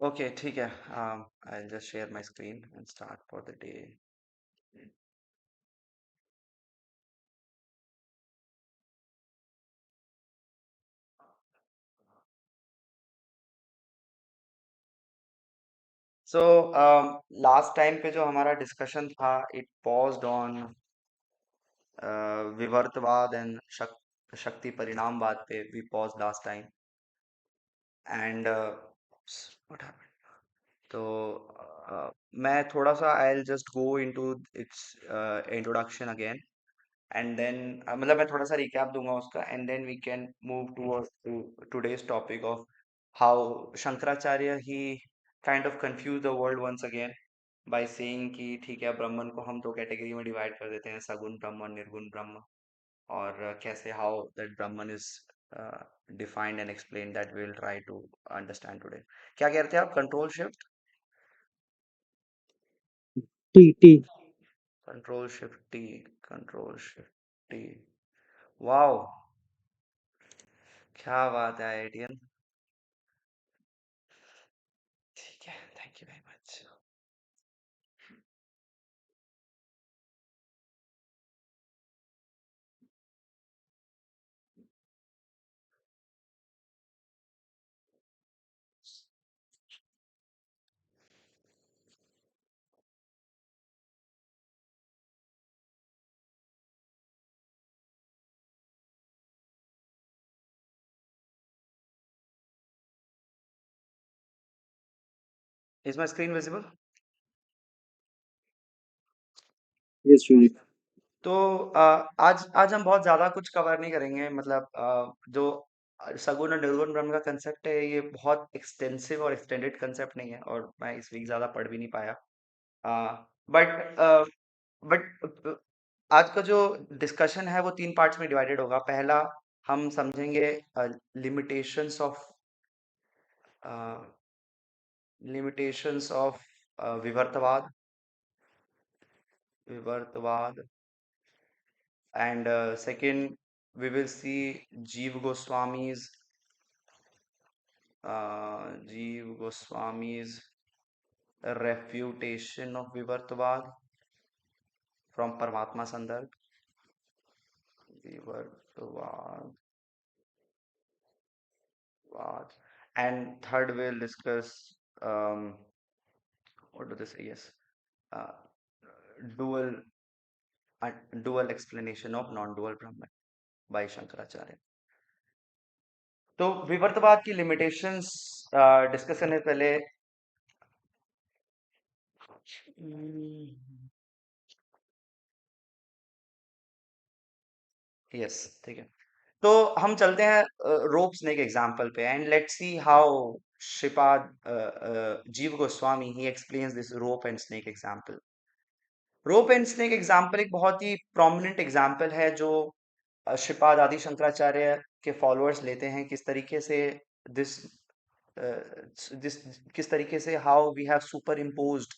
Okay ठीक है। I just share my screen and start for the day. So last time पे जो हमारा डिस्कशन था, इट पॉज्ड ऑन विवर्तवाद एंड शक्ति परिणामवाद पे we pause last time. And what happened? तो मैं थोड़ा सा I will just go into its introduction again, and then मतलब मैं थोड़ा सा रिकैप दूंगा उसका, and then we can move towards to today's topic of how Shankaracharya he kind of confuse the world once again by saying कि ठीक है, ब्राह्मण को हम दो कैटेगरी में डिवाइड कर देते हैं, सगुण ब्रह्म, निर्गुण ब्रह्म। और कैसे हाउ दैट ब्राह्मण is defined and explain, that we will try to understand today. क्या कह रहे थे आप? Control shift, T T control shift T, control shift T. Wow, क्या बात है आईआईटीएन। ठीक है, thank you very much. Is my screen visible? Yes Surya. तो आज आज हम बहुत ज्यादा कुछ कवर नहीं करेंगे, मतलब जो सगुण और निर्गुण ब्रह्म का कंसेप्ट है, ये बहुत एक्सटेंसिव और एक्सटेंडेड कंसेप्ट नहीं है, और मैं इस वीक ज्यादा पढ़ भी नहीं पाया। बट बट आज का जो डिस्कशन है वो तीन पार्ट्स में डिवाइडेड होगा। पहला, हम समझेंगे लिमिटेशंस ऑफ लिमिटेशंस ऑफ विवर्तवाद, विवर्तवाद। And second, we will see Jeev Goswami's refutation of Vivartavad from Paramatma Sandarbh. Vivartavad. And third, we'll discuss what do they say? Yes, uh, dual dual explanation of non-dual Brahman by Shankaracharya. तो विवर्तवाद की limitations discuss करने से पहले, yes ठीक है, तो हम चलते हैं रोप स्नेक एग्जाम्पल पे, and let's see how Shripad Jiva Goswami he explains this rope and snake example. Rope and snake example एक बहुत ही प्रोमिनेंट एग्जाम्पल है, जो श्रीपाद आदि शंकराचार्य के फॉलोअर्स लेते हैं। किस तरीके से दिस दिस किस तरीके से how we have superimposed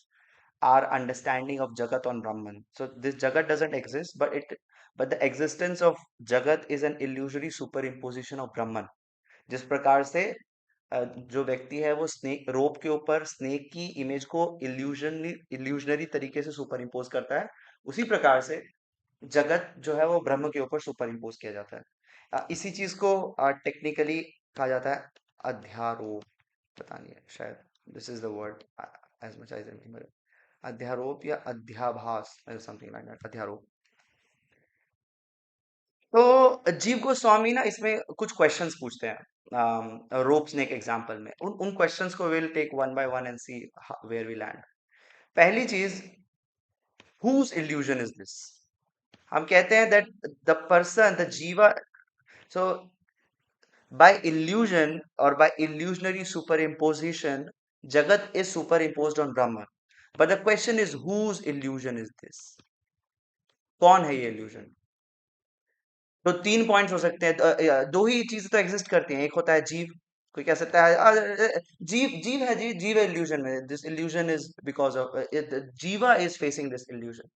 our understanding of Jagat on Brahman. So this Jagat doesn't exist, but the existence of Jagat is an illusory superimposition of Brahman. जिस प्रकार से जो व्यक्ति है वो स्नेक रोप के ऊपर स्नेक की इमेज को इल्यूजनरी तरीके से सुपर इम्पोज करता है, उसी प्रकार से जगत जो है वो ब्रह्म के ऊपर सुपर इम्पोज किया जाता है। इसी चीज को टेक्निकली कहा जाता है अध्यारोप। पता नहीं है, शायद this is the word as much as I, अध्यारोप या अध्याभास, समथिंग लाइक दैट, अध्यारोप। तो जीव गोस्वामी ना इसमें कुछ क्वेश्चंस पूछते हैं रोप स्नेक एग्जांपल में। उन क्वेश्चंस को will take one by one and see where we land. पहली चीज, हुज इल्यूजन इज दिस? हम कहते हैं दैट द पर्सन, द जीवा, सो by illusion or by illusionary superimposition, Jagat is superimposed on Brahman. But the question is, whose illusion is this? कौन है ये illusion? तो तीन पॉइंट्स हो सकते हैं। दो ही चीजें तो एग्जिस्ट करती हैं। एक होता है जीव, कोई कह सकता है जीव जीव है, जी जीव इल्यूजन में, this illusion is because of जीवा is facing this illusion.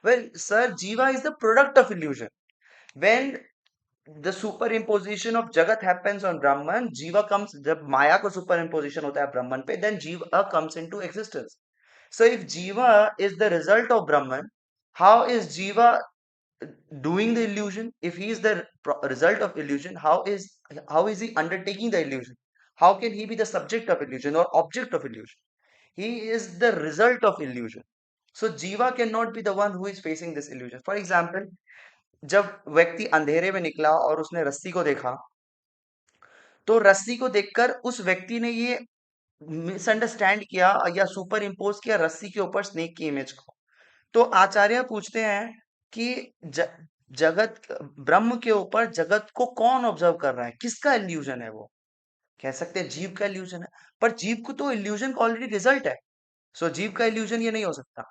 Well sir, जीवा is the product of illusion. When the superimposition of jagat happens on Brahman. Jiva comes, जब माया को superimposition होता है Brahman पे, then Jiva comes into existence. So if Jiva is the result of Brahman, how is Jiva doing the illusion? If he is the result of illusion, how is he undertaking the illusion? How can he be the subject of illusion or object of illusion? He is the result of illusion. So Jiva cannot be the one who is facing this illusion. For example, जब व्यक्ति अंधेरे में निकला और उसने रस्सी को देखा, तो रस्सी को देखकर उस व्यक्ति ने ये मिसअंडरस्टैंड किया या सुपर इम्पोज किया रस्सी के ऊपर स्नेक की इमेज को। तो आचार्य पूछते हैं कि जगत, ब्रह्म के ऊपर जगत को कौन ऑब्जर्व कर रहा है, किसका इल्यूजन है वो? कह सकते हैं जीव का इल्यूजन है, पर जीव को तो इल्यूजन का ऑलरेडी रिजल्ट है। सो जीव का इल्यूजन ये नहीं हो सकता,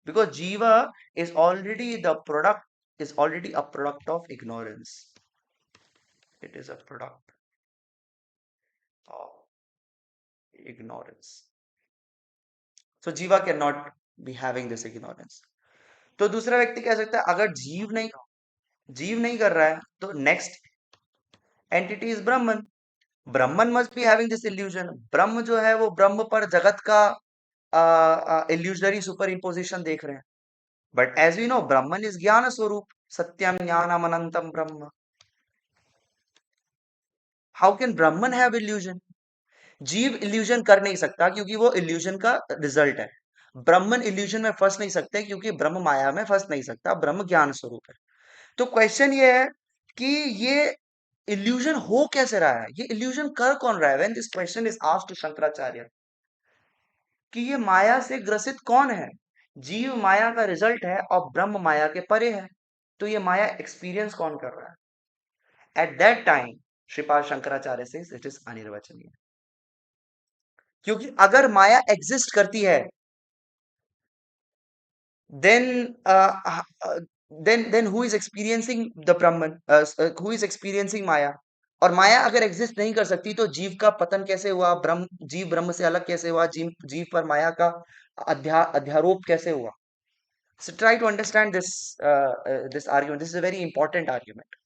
बिकॉज जीवा is already the product, is already a product of ignorance. It is a product of ignorance. So jiva cannot be having this ignorance. तो दूसरा व्यक्ति कह सकता है अगर जीव नहीं कर रहा है तो next entity is Brahman. Brahman must be having this illusion. ब्रह्म जो है वो ब्रह्म पर जगत का इल्यूजनरी सुपर इम्पोजिशन देख रहे हैं। But as we know Brahman is ज्ञान स्वरूप, सत्यम ज्ञानम अनंतम ब्रह्म। How can Brahman have illusion? जीव इल्यूजन कर नहीं सकता क्योंकि वो इल्यूजन का रिजल्ट है। ब्रह्मन इल्यूजन में फंस नहीं सकते क्योंकि ब्रह्म माया में फंस नहीं सकता, ब्रह्म ज्ञान स्वरूप है। तो क्वेश्चन ये है कि ये इल्यूजन हो कैसे रहा है, ये इल्यूजन कर कौन रहा है? When this question is asked to Shankaracharya कि ये माया से ग्रसित कौन है? जीव माया का रिजल्ट है और ब्रह्म माया के परे है, तो ये माया एक्सपीरियंस कौन कर रहा है? Eight that time Shripad Shankaracharya से इट इज अनिर्वचनीय। क्योंकि अगर माया एग्जिस्ट करती है then then who is experiencing the Brahman, who is experiencing Maya? और माया अगर एग्जिस्ट नहीं कर सकती तो जीव का पतन कैसे हुआ? जीव ब्रह्म से अलग कैसे हुआ? जीव जीव पर माया का अध्यारोप कैसे हुआ? So try to understand this argument. This is a very important argument.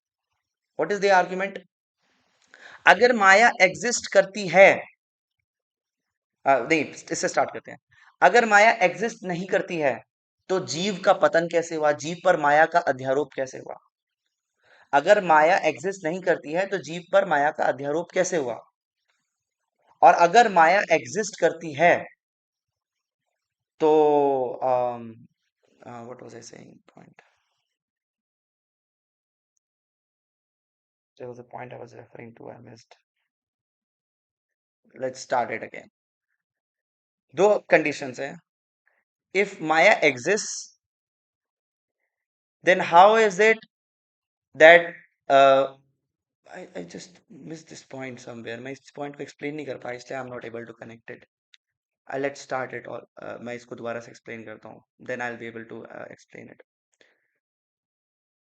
What is the argument? अगर माया एग्जिस्ट करती है, नहीं, इससे स्टार्ट करते हैं। अगर माया एग्जिस्ट नहीं करती है तो जीव का पतन कैसे हुआ? जीव पर माया का अध्यारोप कैसे हुआ? अगर माया एग्जिस्ट नहीं करती है तो जीव पर माया का अध्यारोप कैसे हुआ? और अगर माया एग्जिस्ट करती है तो what was I saying? Point, there was a point I was referring to, I missed. Let's start it again. दो कंडीशंस हैं। इफ माया exist, then how is it that I just missed this point somewhere. मैं इस point को explain नहीं कर पाया इसलिए I'm not able to connect it. Let's start it all. मैं इसको दोबारा से explain करता हूँ. Then I'll be able to explain it.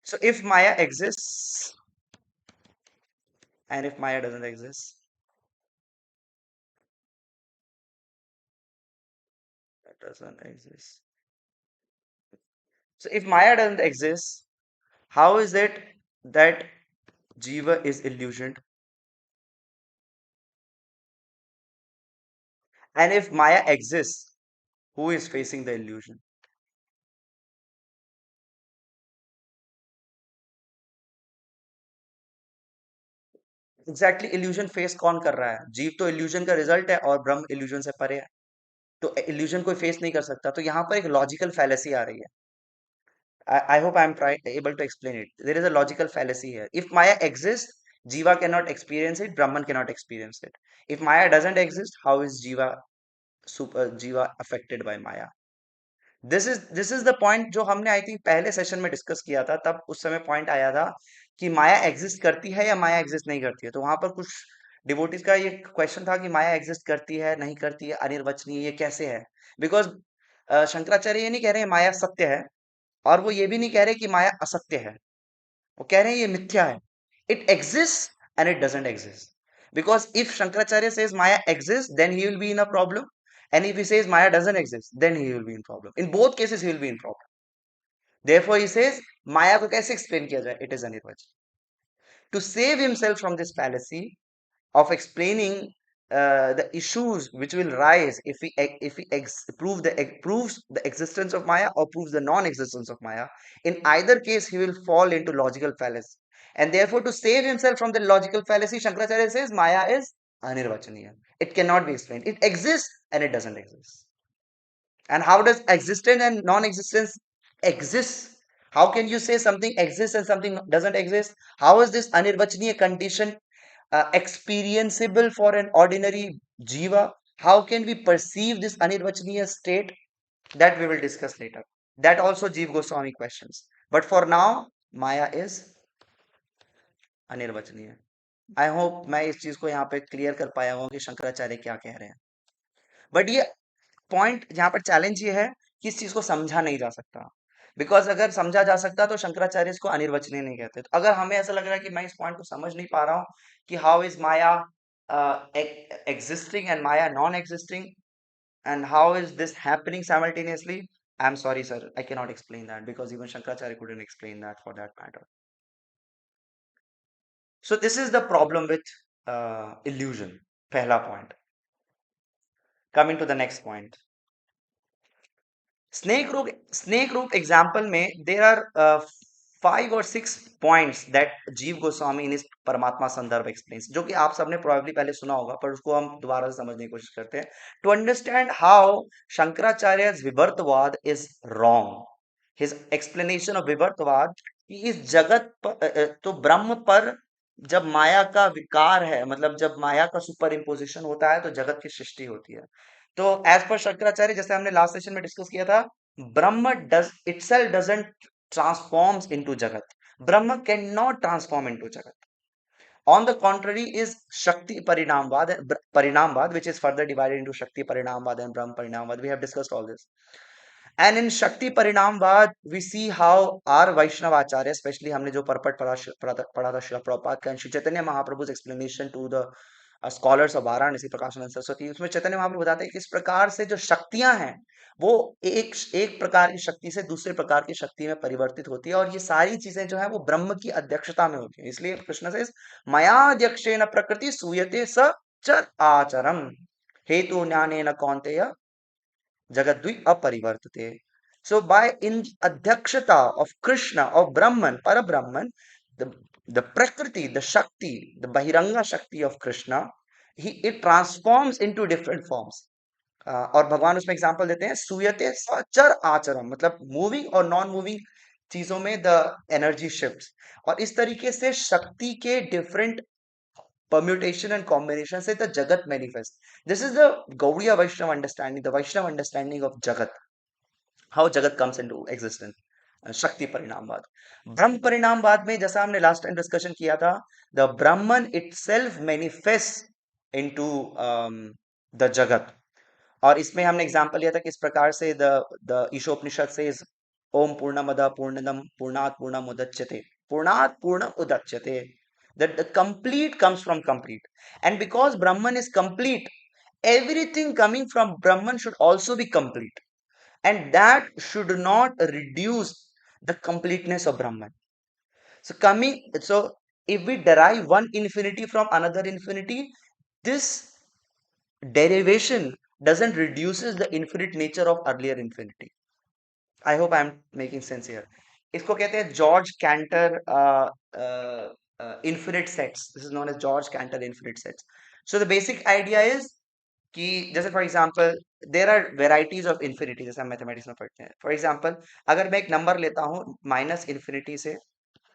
So if Maya exists and if Maya doesn't exist, that doesn't exist. So if Maya doesn't exist, how is it that Jiva is illusioned? And if Maya exists, who is facing the illusion? Exactly illusion face कौन कर रहा है? जीव तो illusion का result है और ब्रह्म illusion से परे है, तो इल्यूजन कोई फेस नहीं कर सकता। तो यहाँ पर एक लॉजिकल फैलेसी आ रही है। I hope I'm able to explain it. There is a logical fallacy here. If Maya exists, Jiva cannot experience it, Brahman cannot experience it. If Maya doesn't exist, how is Jiva affected by Maya? This is the point जो हमने I think पहले session में discuss किया था। तब उस समय point आया था कि माया एग्जिस्ट करती है या माया एग्जिस्ट नहीं करती है। तो वहां पर कुछ डिवोटीज का ये क्वेश्चन था कि माया एग्जिस्ट करती है, नहीं करती है, अनिर्वचनीय, ये कैसे है? बिकॉज शंकराचार्य ये नहीं कह रहे हैं माया सत्य है, और वो ये भी नहीं कह रहे कि माया असत्य है। वो कह रहे हैं ये मिथ्या है। It exist and it doesn't exist. Because if Shankaracharya says Maya exists, then he will be in a problem. And if he says Maya doesn't exist, then he will be in problem. In both cases, he will be in problem. Therefore, he says Maya को कैसे explain किया जाए? It is अनिर्वचनीय। to save himself from this fallacy of explaining the issues which will rise if he proves the existence of Maya or proves the non-existence of Maya. In either case, he will fall into logical fallacy, and therefore, to save himself from the logical fallacy, Shankaracharya says Maya is anirvachaniya. It cannot be explained. It exists and it doesn't exist. And how does existence and non-existence exist? How can you say something exists and something doesn't exist? How is this anirvachaniya condition experienceable for an ordinary jiva? How can we perceive this anirvachaniya state? That we will discuss later. That also Jeev Goswami questions. But for now, Maya is अनिर्वचनीय. I hope मैं इस चीज को यहाँ पे clear कर पाया हूँ कि शंकराचार्य क्या कह रहे हैं. बट ये पॉइंट यहाँ पर चैलेंज ये है कि इस चीज को समझा नहीं जा सकता. बिकॉज अगर समझा जा सकता तो शंकराचार्य इसको अनिर्वचनीय नहीं कहते. तो अगर हमें ऐसा लग रहा है कि मैं इस पॉइंट को समझ नहीं पा रहा हूँ कि how is Maya existing and Maya non-existing, and how is this happening simultaneously? I'm sorry, sir. I cannot explain that because even Shankaracharya couldn't explain that for that matter. So this is the problem with illusion. Pehla point. Coming to the next point. Snake root example में there are 5 or 6 points that जीव Goswami in his परमात्मा संदर्भ explains, जो कि आप सबने probably पहले सुना होगा, पर उसको हम दोबारा से समझने की कोशिश करते हैं to understand how Shankaracharya's विवर्तवाद is wrong. His explanation of विवर्तवाद कि इस जगत पर तो ब्रह्म पर जब माया का विकार है, मतलब जब माया का सुपर इम्पोजिशन होता है तो जगत की सृष्टि होती है. तो एज पर शंकराचार्य, जैसे हमने लास्ट सेशन में डिस्कस किया था, ब्रह्म does itself doesn't transforms into जगत. ब्रह्म कैन नॉट ट्रांसफॉर्म इनटू जगत. On the contrary is Shakti Parinamvad, which is further divided into Shakti Parinamvad and Brahm Parinamvad. We have discussed all this. And in Shakti Parinamvad, we see how our Vaishnava Acharya, especially हमने जो purport पढ़ा था श्रील प्रभुपाद का, Shri Chaitanya महाप्रभु's explanation to the scholars of Varanasi, Prakashanand Saraswati, उसमें चैतन्य महाप्रभु बताते हैं कि किस प्रकार से जो शक्तियां हैं वो एक एक प्रकार की शक्ति से दूसरे प्रकार की शक्ति में परिवर्तित होती है, और ये सारी चीजें जो है वो ब्रह्म की अध्यक्षता में होती है. इसलिए कृष्ण से मयाध्यक्षेण प्रकृति सूयते स चर आचरम हेतु ज्ञानेन कौन्तेय Jagadvi aparivartate. So by in adhyakshata of Krishna, of Brahman, Parabrahman, the, the Prakriti, the Shakti, the Bahiranga Shakti of Krishna, it transforms into different forms. और भगवान उसमें एग्जांपल देते हैं सूयते सचर आचरम, मतलब मूविंग और नॉन मूविंग चीजों में द एनर्जी शिफ्ट्स. और इस तरीके से शक्ति के different permutation and combination say the Jagat manifest. This is the Gaudiya Vaishnava understanding, the Vaishnava understanding of Jagat, how Jagat comes into existence. शक्ति परिणामवाद. ब्रह्म परिणामवाद में जैसा हमने लास्ट टाइम डिस्कशन किया था, द ब्राह्मण इटसेल्फ मैनिफेस्ट इनटू द जगत. और इसमें हमने एग्जांपल लिया था किस प्रकार से द ईशोपनिषद से ओम पूर्णमद पूर्णदम पूर्णात पूर्णमुदच्यते पूर्णात पूर्णम उदच्यते, that the complete comes from complete. And because Brahman is complete, everything coming from Brahman should also be complete. And that should not reduce the completeness of Brahman. So if we derive one infinity from another infinity, this derivation doesn't reduces the infinite nature of earlier infinity. I hope I'm making sense here. इसको कहते हैं George canter infinite sets. This is known as George Cantor infinite sets. So the basic idea is कि जैसे for example there are varieties of infinity, जैसे हम mathematics में पढ़ते हैं. फॉर एग्जांपल अगर मैं एक नंबर लेता हूँ माइनस इन्फिनिटी से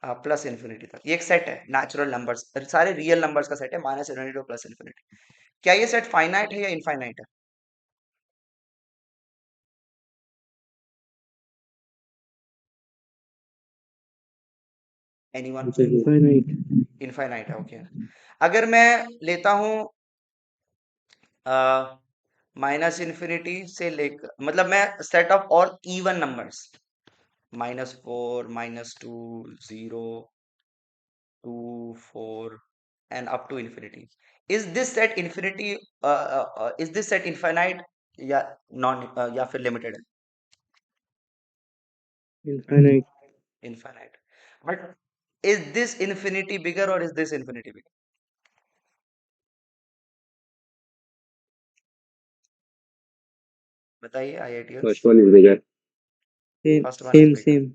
प्लस इन्फिनिटी तक, ये एक सेट है नेचुरल नंबर्स, सारे रियल नंबर्स का सेट है minus infinity two plus infinity. क्या ये सेट फाइनाइट है या इनफाइनाइट है? एनीवन? It's infinite. इनफाइनाइट है, ओके. अगर मैं लेता हूँ माइनस इन्फिनिटी से लेकर, मतलब मैं सेट ऑफ और even numbers -4 -2 0 2 4 and up to infinity, is this set infinity is this set infinite या नॉन या फिर लिमिटेड है? Infinite. Infinite. But Is this infinity bigger or is this infinity bigger? बताइए First IITians. one is bigger. Same, first one is same, bigger. same.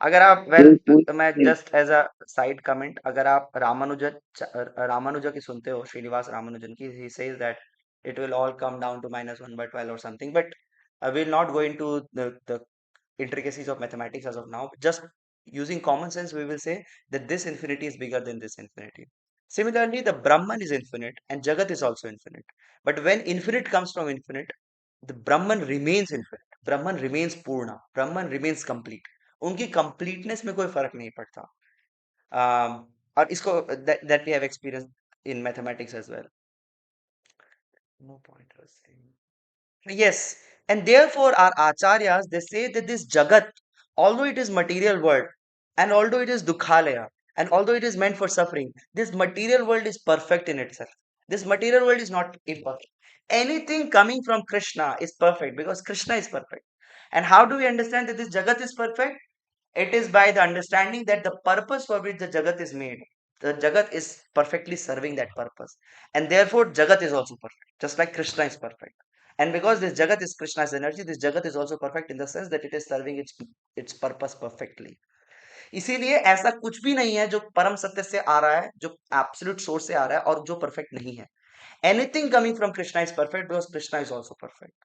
अगर आप Full, full मैं same. Just as a side comment, अगर आप रामानुजा की सुनते हो, श्रीनिवास रामानुजन की, he says that it will all come down to -1/12 or something, but I will not go into the intricacies of mathematics as of now. Just using common sense, we will say that this infinity is bigger than this infinity. Similarly, the Brahman is infinite and Jagat is also infinite. But when infinite comes from infinite, the Brahman remains infinite. Brahman remains Purna. Brahman remains complete. उनकी completeness में कोई फर्क नहीं पड़ता. और इसको that we have experienced in mathematics as well. No point was saying. Yes, and therefore our acharyas, they say that this jagat, although it is material world, and although it is dukhalaya, and although it is meant for suffering, this material world is perfect in itself. This material world is not imperfect. Anything coming from Krishna is perfect because Krishna is perfect. And how do we understand that this jagat is perfect? It is by the understanding that the purpose for which the jagat is made, the jagat is perfectly serving that purpose, and therefore jagat is also perfect, just like Krishna is perfect. And because this jagat is Krishna's energy, this jagat is also perfect in the sense that it is serving its purpose perfectly. इसीलिए ऐसा कुछ भी नहीं है जो परम सत्य से आ रहा है, जो एब्सोल्यूट सोर्स से आ रहा है और जो परफेक्ट नहीं है. Anything coming from Krishna is perfect because Krishna is also perfect.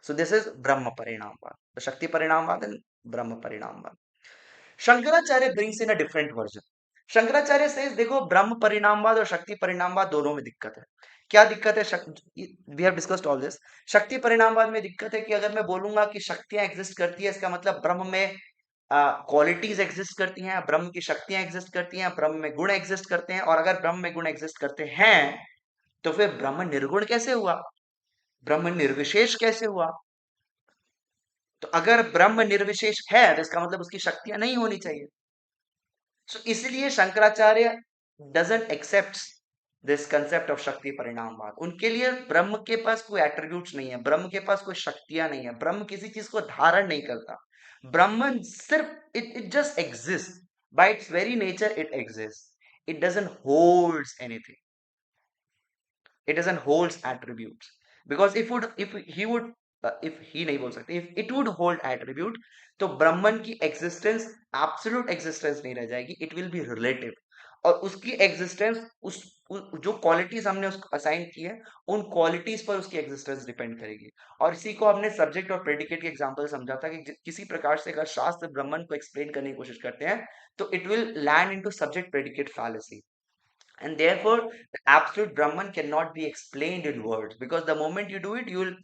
So this is Brahma Parinamvad, the Shakti Parinamvad and Brahma Parinamvad. Shankaracharya brings in a different version. Shankaracharya says देखो ब्रह्म परिणामवाद और शक्ति परिणामवाद दोनों में दिक्कत है. क्या दिक्कत है? We have discussed all this. शक्ति परिणामवाद में दिक्कत है कि अगर मैं बोलूंगा कि शक्तियां एग्जिस्ट करती है, इसका मतलब ब्रह्म में क्वालिटीज एग्जिस्ट करती हैं, ब्रह्म की शक्तियां एग्जिस्ट करती हैं, ब्रह्म में गुण एग्जिस्ट करते हैं, और अगर ब्रह्म में गुण एग्जिस्ट करते हैं तो फिर ब्रह्म निर्गुण कैसे हुआ? ब्रह्म निर्विशेष कैसे हुआ? तो अगर ब्रह्म निर्विशेष है तो इसका मतलब उसकी शक्तियां नहीं होनी चाहिए. सो इसलिए Shankaracharya doesn't accept this concept of शक्ति परिणामवाद. उनके लिए ब्रह्म के पास कोई एट्रीब्यूट्स नहीं है, ब्रह्म के पास कोई शक्तियां नहीं है, ब्रह्म किसी चीज को धारण नहीं करता. ब्रह्मन सिर्फ it just exist bye it's very nature. It exist, it doesn't holds anything, it doesn't holds attributes. Because if he नहीं बोल सकते, if it would hold attribute, तो ब्रह्मन की एग्जिस्टेंस एब्सोल्यूट एग्जिस्टेंस नहीं रह जाएगी, इट विल बी रिलेटिव. और उसकी एग्जिस्टेंस जो क्वालिटीज हमने उसको असाइन की है, उन क्वालिटीज पर उसकी एग्जिस्टेंस डिपेंड करेगी. और इसी को हमने सब्जेक्ट और प्रेडिकेट के एग्जांपल समझा था कि किसी प्रकार से अगर शास्त्र ब्रह्मन को एक्सप्लेन करने की कोशिश करते हैं तो it will land into subject predicate fallacy. And therefore, the absolute Brahman cannot be explained in words, because the moment you do it, you will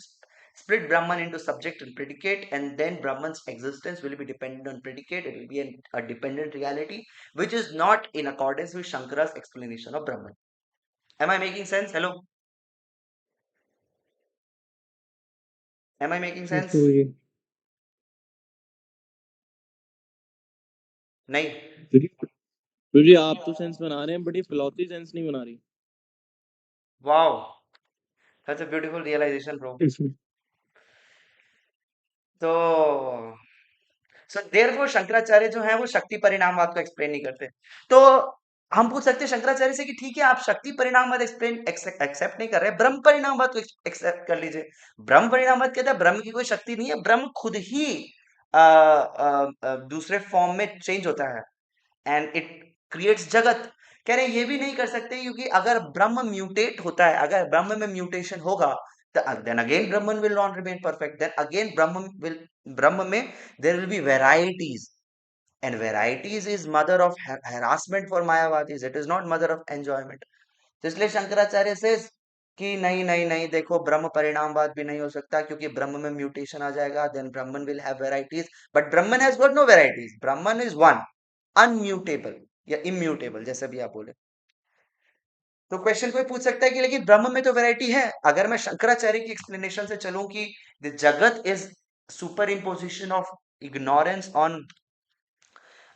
split Brahman into subject and predicate, and then Brahman's existence will be dependent on predicate. It will be a dependent reality, which is not in accordance with Shankara's explanation of Brahman. Am I making sense? Hello? Am I making Yes, sense? Guruji. नहीं. गुरुजी आप तो sense बना रहे हैं, but ये philosophy sense नहीं बना रही. Wow, that's a beautiful realization, bro. तो सो देयरफॉर शंकराचार्य जो है वो शक्ति परिणामवाद को एक्सप्लेन नहीं करते. तो हम पूछ सकते हैं शंकराचार्य से कि ठीक है, आप शक्ति परिणामवाद एक्सप्लेन एक्सेप्ट नहीं कर रहे, ब्रह्म परिणामवाद को एक्सेप्ट कर लीजिए. ब्रह्म परिणामवाद कहता है ब्रह्म की कोई शक्ति नहीं है, ब्रह्म खुद ही दूसरे फॉर्म में चेंज होता है एंड इट क्रिएट्स जगत. कह रहे हैं ये भी नहीं कर सकते क्योंकि अगर ब्रह्म म्यूटेट होता है, अगर ब्रह्म में म्यूटेशन होगा, then again Brahman will not remain perfect. Then again Brahma में there will be varieties, and varieties is mother of harassment for Mayavadis. It is not mother of enjoyment. तो इसलिए शंकराचार्य से कि नहीं नहीं नहीं, देखो ब्रह्म परिणामवाद भी नहीं हो सकता क्योंकि ब्रह्म में म्यूटेशन आ जाएगा. देन ब्रह्मन will have varieties, but Brahman has got no varieties. ब्रह्मन इज वन, अनम्यूटेबल या इम्यूटेबल, जैसे भी आप बोले. तो क्वेश्चन कोई पूछ सकता है कि लेकिन ब्रह्म में तो वैरायटी है. अगर मैं शंकराचार्य की एक्सप्लेनेशन से चलूं कि द जगत is superimposition of ignorance on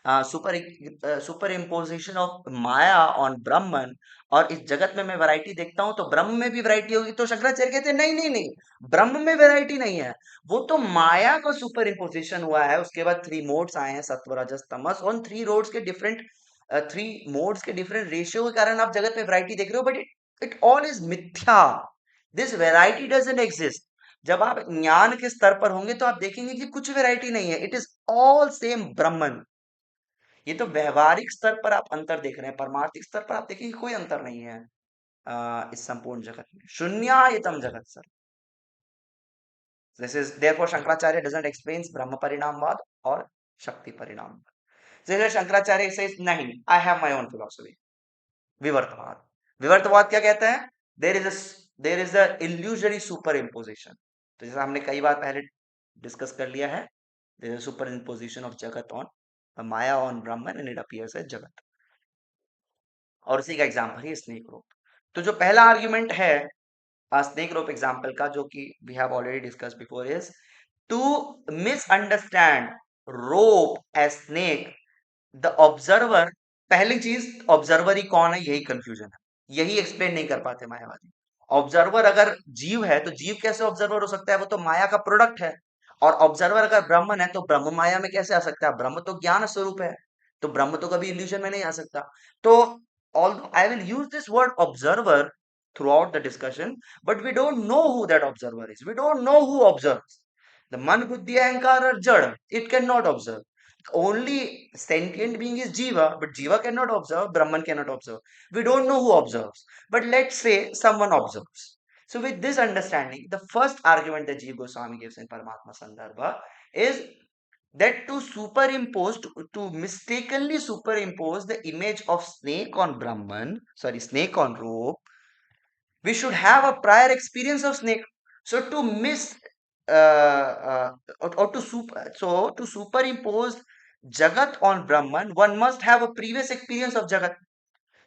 superimposition of माया ऑन ब्रह्मन, और इस जगत में मैं वैरायटी देखता हूं तो ब्रह्म में भी वैरायटी होगी, तो शंकराचार्य कहते हैं नहीं नहीं नहीं, ब्रह्म में वैरायटी नहीं है, वो तो माया का सुपर इम्पोजिशन हुआ है. उसके बाद थ्री मोड्स आए हैं, सत्व रजस तमस, ऑन थ्री रोड्स के डिफरेंट थ्री मोड्स के डिफरेंट रेशियो के कारण आप जगत में वैरायटी देख रहे हो, बट इट ऑल इज मिथ्या. This variety doesn't exist. जब आप ज्ञान के स्तर पर होंगे तो आप देखेंगे कि कुछ वैरायटी नहीं है. इट इज ऑल सेम ब्रह्मन. ये तो व्यवहारिक स्तर पर आप अंतर देख रहे हैं, परमार्थिक स्तर पर आप देखेंगे कोई अंतर नहीं है इस संपूर्ण जगत में. शून्यायतम जगत sir. This is therefore Shankaracharya doesn't explain Brahma Parinamvad or Shakti Parinamvad. This is Shankaracharya says नहीं, I have my own philosophy. विवर्तवाद. विवर्तवाद क्या कहता है? there is a illusory superimposition. तो जैसा हमने कई बार पहले डिस्कस कर लिया है, there is a superimposition of jagat on Maya on Brahman and it appears as jagat. और उसी का एग्जाम्पल है स्नेक रोप. तो जो पहला आर्ग्यूमेंट है स्नेक रोप एग्जाम्पल का, जो कि we have already discuss before, is to misunderstand rope as snake the observer. पहली चीज, ऑब्जर्वर ही कौन है, यही कंफ्यूजन है, यही एक्सप्लेन नहीं कर पाते मायावादी. ऑब्जर्वर अगर जीव है तो जीव कैसे ऑब्जर्वर हो सकता है? वो तो माया का प्रोडक्ट है. और ऑब्जर्वर अगर ब्रह्मन है तो ब्रह्म माया में कैसे आ सकता है? ब्रह्म तो ज्ञान स्वरूप है, तो ब्रह्म तो कभी इल्यूजन में नहीं आ सकता. तो although I will use this word observer throughout the discussion, but we don't know who that observer is. We don't know who observes. The man buddhi ahankar are jad. It cannot observe. Only sentient being is Jiva, but Jiva cannot observe, Brahman cannot observe. We don't know who observes. But let's say someone observes. So with this understanding, the first argument that Jiva Goswami gives in Paramatma Sandarbha is that to mistakenly superimpose the image of snake on Brahman, snake on rope, we should have a prior experience of snake. So to miss or to superimpose Jagat on Brahman, one must have a previous experience of Jagat.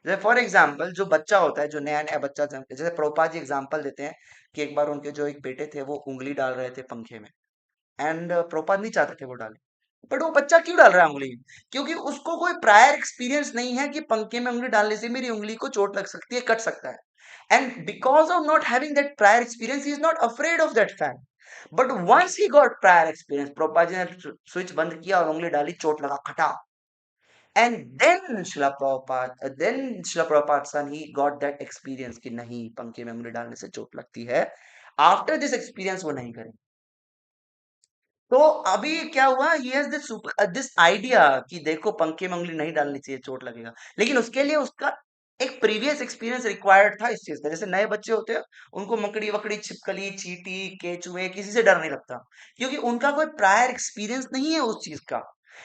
जैसे for example, जो बच्चा होता है, जो नया नया बच्चा, जैसे प्रभुपाद जी एग्जाम्पल देते हैं कि एक बार उनके जो एक बेटे थे वो उंगली डाल रहे थे पंखे में, एंड प्रभुपाद नहीं चाहते थे वो डाले, बट वो बच्चा क्यों डाल रहा है उंगली? क्योंकि उसको कोई प्रायर एक्सपीरियंस नहीं है कि पंखे में उंगली डालने से मेरी उंगली को चोट लग सकती है, कट सकता है. And because of not having that prior experience, he is not afraid of that fact. But once he got prior experience, Prabhupada ji ने स्विच बंद किया और उंगली डाली, चोट लगा, खटा. And then Srila Prabhupada son, he got that experience कि नहीं, पंखे में उंगली डालने से चोट लगती है. आफ्टर दिस एक्सपीरियंस वो नहीं करें. तो अभी क्या हुआ, ही हैज दिस आइडिया कि देखो पंखे में उंगली नहीं डालनी चाहिए, चोट लगेगा, लेकिन उसके लिए उसका एक प्रीवियस एक्सपीरियंस रिक्वायर्ड था इस चीज का. जैसे नए बच्चे होते हैं, उनको मकड़ी वकड़ी, छिपकली, चींटी, केचुए, किसी से डर नहीं लगता, क्योंकि उनका कोई प्रायर एक्सपीरियंस नहीं है उस चीज का.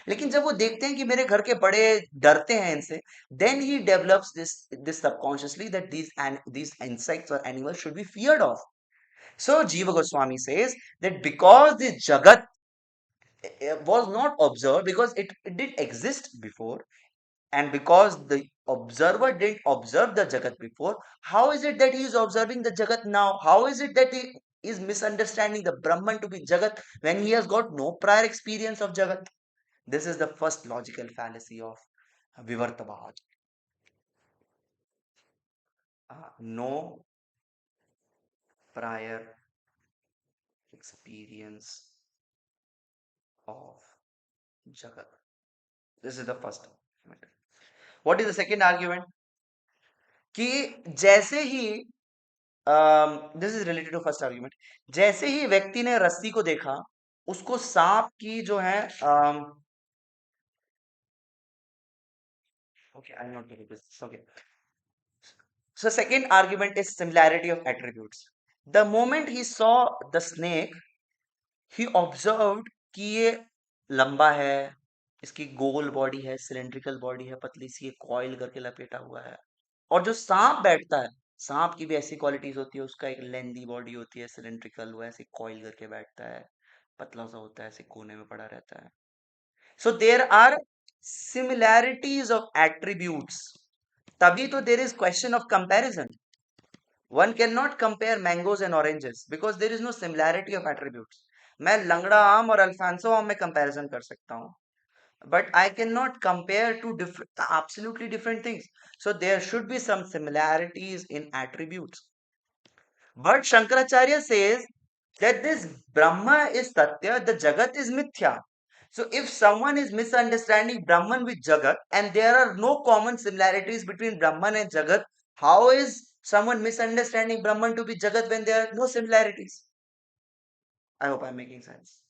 लेकिन जब वो देखते हैं कि मेरे घर के बड़े डरते हैं इनसे, then he develops this subconsciously that these insects or animals should be feared of. So Jiva Goswami says that because this jagat was not observed, because it did exist before, and because the observer didn't observe the jagat before, how is it that he is observing the jagat now? How is it that he is misunderstanding the Brahman to be jagat when he has got no prior experience of jagat? This is the first logical fallacy of Vivartavad. No prior experience of jagat. This is the first argument. What is the second argument? कि जैसे ही this is related to first argument, जैसे ही व्यक्ति ने रस्सी को देखा, उसको सांप की जो है okay, I'm not getting this. Okay. So second argument is similarity of attributes. The moment he saw the snake, he observed कि ये लंबा है, इसकी गोल बॉडी है, सिलेंड्रिकल बॉडी है, पतली सी, कॉइल करके लपेटा हुआ है. और जो सांप बैठता है, सांप की भी ऐसी क्वालिटीज होती है, उसका एक लेंदी बॉडी होती है, सिलेंड्रिकल, वो ऐसे कॉइल करके बैठता है, पतला सा होता है, ऐसे कोने में पड़ा रहता है. So there are similarities of attributes. तभी तो there is question of comparison. One can not compare mangoes and oranges because there is no similarity of attributes. मैं लंगड़ा आम और अल्फांसो आम में कंपैरिजन कर सकता हूँ, but I cannot compare two absolutely different things. So there should be some similarities in attributes. But Shankaracharya says that this Brahma is Satya, the Jagat is Mithya. So if someone is misunderstanding Brahman with Jagat and there are no common similarities between Brahman and Jagat, how is someone misunderstanding Brahman to be Jagat when there are no similarities? I hope I'm making sense.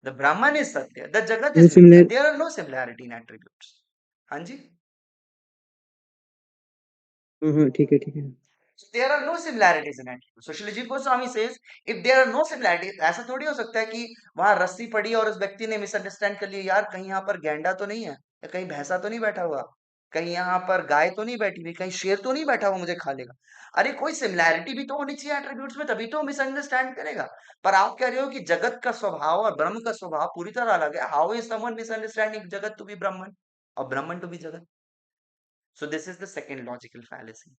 The Brahman is Satya, the Jagat No is Mithya. similar. There are no similarity in attributes. Hanji? हाँ ठीक है ठीक है. So there are no similarities in attributes. So Shri Jiva Goswami says, if there are no similarities, ऐसा थोड़ी हो सकता है कि वहां रस्सी पड़ी और उस व्यक्ति ने मिसअंडरस्टैंड कर लिया, यार कहीं यहाँ पर गैंडा तो नहीं है, या कहीं भैंसा तो नहीं बैठा हुआ, कहीं यहाँ पर गाय तो नहीं बैठी हुई, कहीं शेर तो नहीं बैठा हुआ मुझे खा लेगा. अरे कोई सिमिलैरिटी भी तो होनी चाहिए एट्रीब्यूट्स में, तभी तो मिसअंडरस्टैंड करेगा. पर आप कह रहे हो कि जगत का स्वभाव और ब्रह्म का स्वभाव पूरी तरह अलग है. हाउ इज समवन मिसअंडरस्टैंडिंग जगत टू बी ब्रह्मन और ब्रह्मन टू बी जगत? So this is the second logical fallacy.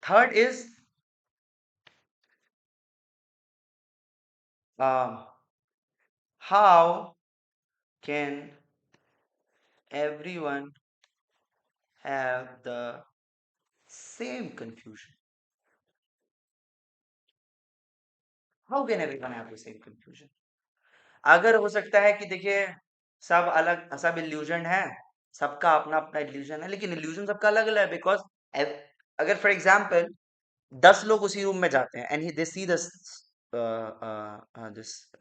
Third is how can everyone have the same confusion? How can everyone have the same confusion? अगर हो सकता है कि देखिए सब अलग, सब इल्यूजन है, सबका अपना अपना इल्यूजन है, लेकिन इल्यूजन सबका अलग अलग है. बिकॉज अगर फॉर एग्जाम्पल 10 लोग उसी रूम में जाते हैं and they see this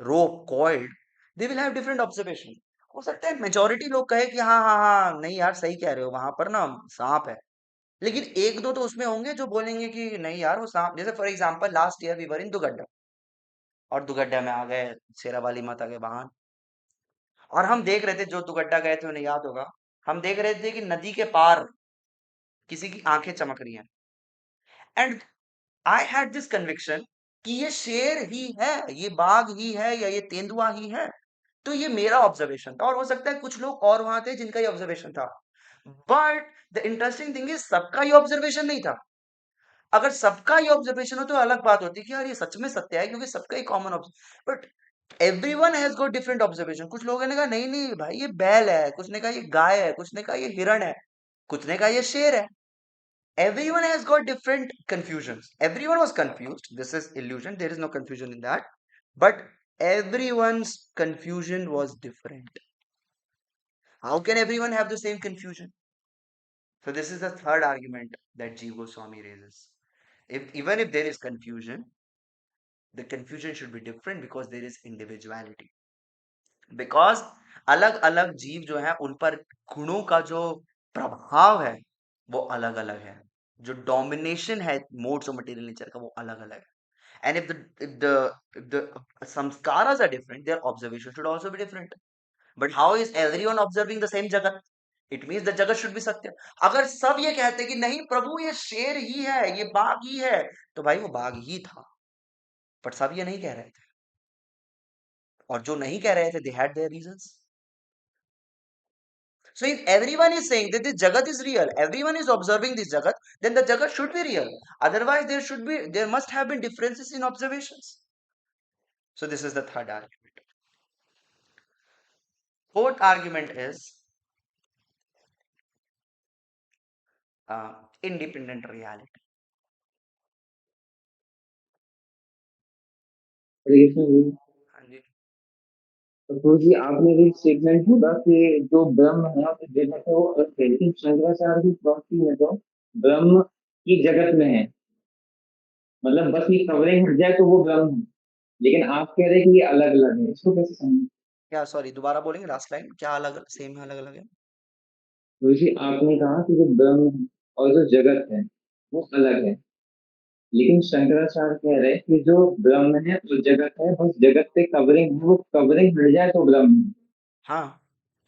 rope coiled, they will have different observation. हो सकता है मेजोरिटी लोग कहे कि हाँ हाँ हाँ नहीं यार सही कह रहे हो, वहां पर ना सांप है. लेकिन एक दो तो उसमें होंगे जो बोलेंगे कि नहीं यार वो सांप. जैसे for example last year we were in Dugadda, और दुगड्डा में आ गए शेरावाली माता के वाहन, और हम देख रहे थे, जो दुगड्डा गए थे उन्हें याद होगा, हम देख रहे थे कि नदी के पार किसी की आंखें चमक रही हैं. And I had this conviction कि ये शेर ही है, ये बाघ ही है, या ये तेंदुआ ही है. तो ये मेरा ऑब्जर्वेशन था, और हो सकता है कुछ लोग और वहां थे जिनका ये ऑब्जर्वेशन था. But the interesting thing is सबका ये ऑब्जर्वेशन नहीं था. अगर सबका ये ऑब्जर्वेशन हो तो अलग बात होती है कि यार ये सच में सत्य है, क्योंकि सबका ही common observation. But everyone has got different observation. कुछ लोगों ने कहा नहीं नहीं भाई ये बैल है, कुछ ने कहा ये गाय है, कुछ ने कहा ये हिरण है, कुछ ने कहा ये शेर है. Everyone has got different confusions. Everyone was confused. This is illusion. There is no confusion in that. But everyone's confusion was different. How can everyone have the same confusion? So this is the third argument that Jiva Goswami raises. Even if there is confusion, the confusion should be different because there is individuality. Because अलग अलग जीव जो है उन पर गुणों का जो प्रभाव है वो अलग अलग है. जो डोमिनेशन है मोड्स ऑफ मटेरियल नेचर का वो अलग अलग है. And if the samskaras are different, their observation should also be different. But how is everyone observing the same jagat? It means the jagat should be satya. अगर सब ये कहते कि नहीं प्रभु ये शेर ही है, ये बाघ ही है, तो भाई वो बाघ ही था. पर सब ये नहीं कह रहे थे, और जो नहीं कह रहे थे they had their reasons. So if everyone is saying that this jagat is real, everyone is observing this jagat, then the jagat should be real. Otherwise there must have been differences in observations. So this is the third argument. Fourth argument is independent reality. हरे कृष्ण जी. हाँ जी. तो जी आपने भी statement बोला कि जो ब्रह्म है और जगत है वो अलग है, लेकिन शंकराचार्य की प्रॉपर्टी में तो ब्रह्म की जगत में है, मतलब बस ये कवरिंग हट जाए तो वो ब्रह्म है, लेकिन आप कह रहे हैं कि ये अलग अलग है, इसको कैसे समझें? क्या सॉरी दोबारा बोलेंगे लास्ट लाइन, क्या अलग सेम है अलग अलग है? तो जी आपने कहा कि जो ब्रह्म है और जो जगत है वो अलग है, लेकिन शंकराचार्य कह रहे हैं कि जो ब्रह्म है वो जगत है, बस जगत पे कवरिंग है, वो कवरिंग हट जाए तो ब्रह्म है. हाँ.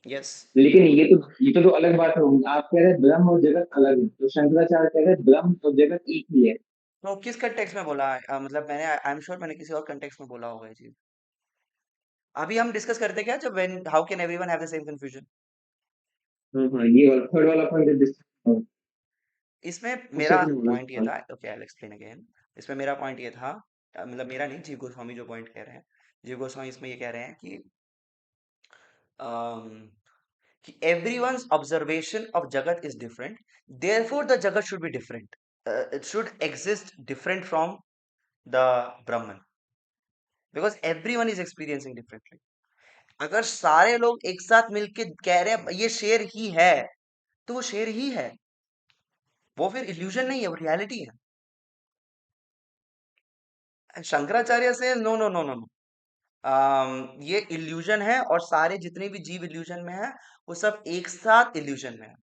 यस. लेकिन ये तो दो अलग बात होगी. आप कह रहे हैं ब्रह्म और जगत अलग है, तो शंकराचार्य कह रहे हैं ब्रह्म और जगत एक ही है. तो किस कंटेक्स्ट में बोला है? मतलब मैंने आई एम श्योर मैंने किसी और कंटेक्स्ट में बोला होगा ये चीज. अभी हम डिस्कस करते क्या, जब when how can everyone have the same confusion. हाँ ये वाला थर्ड वाला पॉइंट इसमें उससे मेरा अपने बोला. पॉइंट ये था, okay I will explain again. इसमें मेरा पॉइंट ये था, मतलब मेरा नहीं, जीव गोस्वामी जो पॉइंट कह रहे हैं, जीव गोस्वामी इसमें ये कह रहे हैं um, कि everyone's observation of jagat is different, therefore the jagat should be different. It should exist different from the Brahman, because everyone is experiencing differently. अगर सारे लोग एक साथ मिलके कह रहे हैं ये शेर ही है, तो वो शेर ही है, वो फिर इल्यूजन नहीं है, वो रियलिटी है। शंकराचार्य से no no no no no, ये इल्यूजन है, और सारे जितने भी जीव इल्यूजन में है, वो सब एक साथ इल्यूजन में है।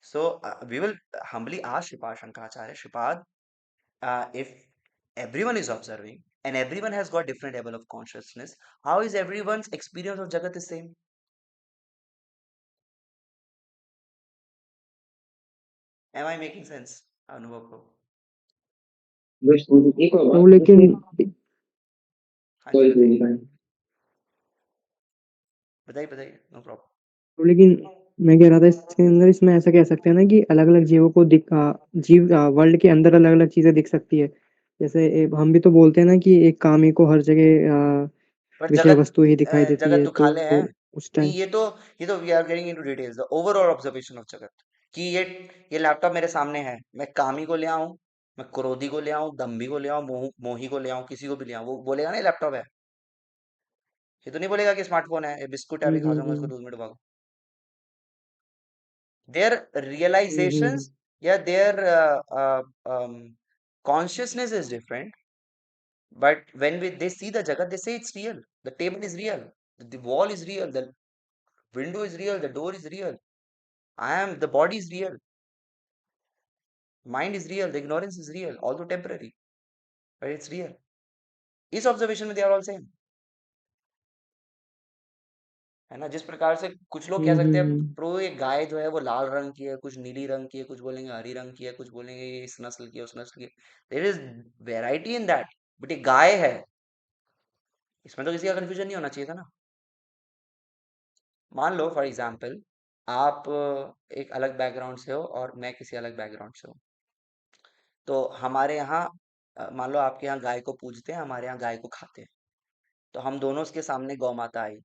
So we will humbly ask Shripad Shankaracharya, Shripad, if everyone is observing and everyone has got different level of consciousness, how is everyone's experience of Jagat the same? Am I making sense, अनुभव को? बस एक और तो बात लेकिन जैसे हाँ जी सॉरी बताइए, बताइए। बताइए बताइए, नो प्रॉब्लम। तो लेकिन मैं कह रहा था इसके अंदर इसमें ऐसा कह सकते हैं ना कि अलग-अलग जीवों को जीव वर्ल्ड के अंदर अलग-अलग चीज़ें दिख सकती है। जैसे हम भी तो बोलते हैं ना कि एक कामी को हर जगह पर विषय वस्तु ही दिखाई देती जगत है, दुखालय है। तो उस नहीं, टाइम ये तो we are getting into details, the overall observation of जगत, कि ये लैपटॉप मेरे सामने है, मैं कामी को ले आऊं, मैं क्रोधी को ले आऊं, दम्भी को ले आऊं, मोही को ले आऊं, किसी को भी ले आऊं, वो बोलेगा ना ये लैपटॉप है। ये तो नहीं बोलेगा कि स्मार्टफोन है, ये बिस्कुट है, हुँ, अभी खा हुँ, जाऊंगा इसको हुँ। 2 मिनट बाद। देयर हुँ, रियलाइजेशंस हुँ। या there consciousness is different, but when they see the jagat, they say it's real. The table is real, the wall is real, the window is real, the door is real, the body is real, mind is real, the ignorance is real, although temporary, but it's real. इस observation में they are all same, है ना? जिस प्रकार से कुछ लोग कह हुँ, सकते हुँ, हैं हुँ। प्रो ये गाय जो है वो लाल रंग की है, कुछ नीली रंग की है, कुछ बोलेंगे हरी रंग की है, कुछ बोलेंगे ये इस नस्ल की है, उस नस्ल की है। There is variety in that, but ये गाय है, इसमें तो किसी का कंफ्यूजन नहीं होना चाहिए था ना। मान लो फॉर एग्जाम्पल, आप एक अलग बैकग्राउंड से हो और मैं किसी अलग बैकग्राउंड से हूँ, तो हमारे यहाँ मान लो आपके यहाँ गाय को पूजते हैं, हमारे यहाँ गाय को खाते हैं, तो हम दोनों के सामने गौ माता आई,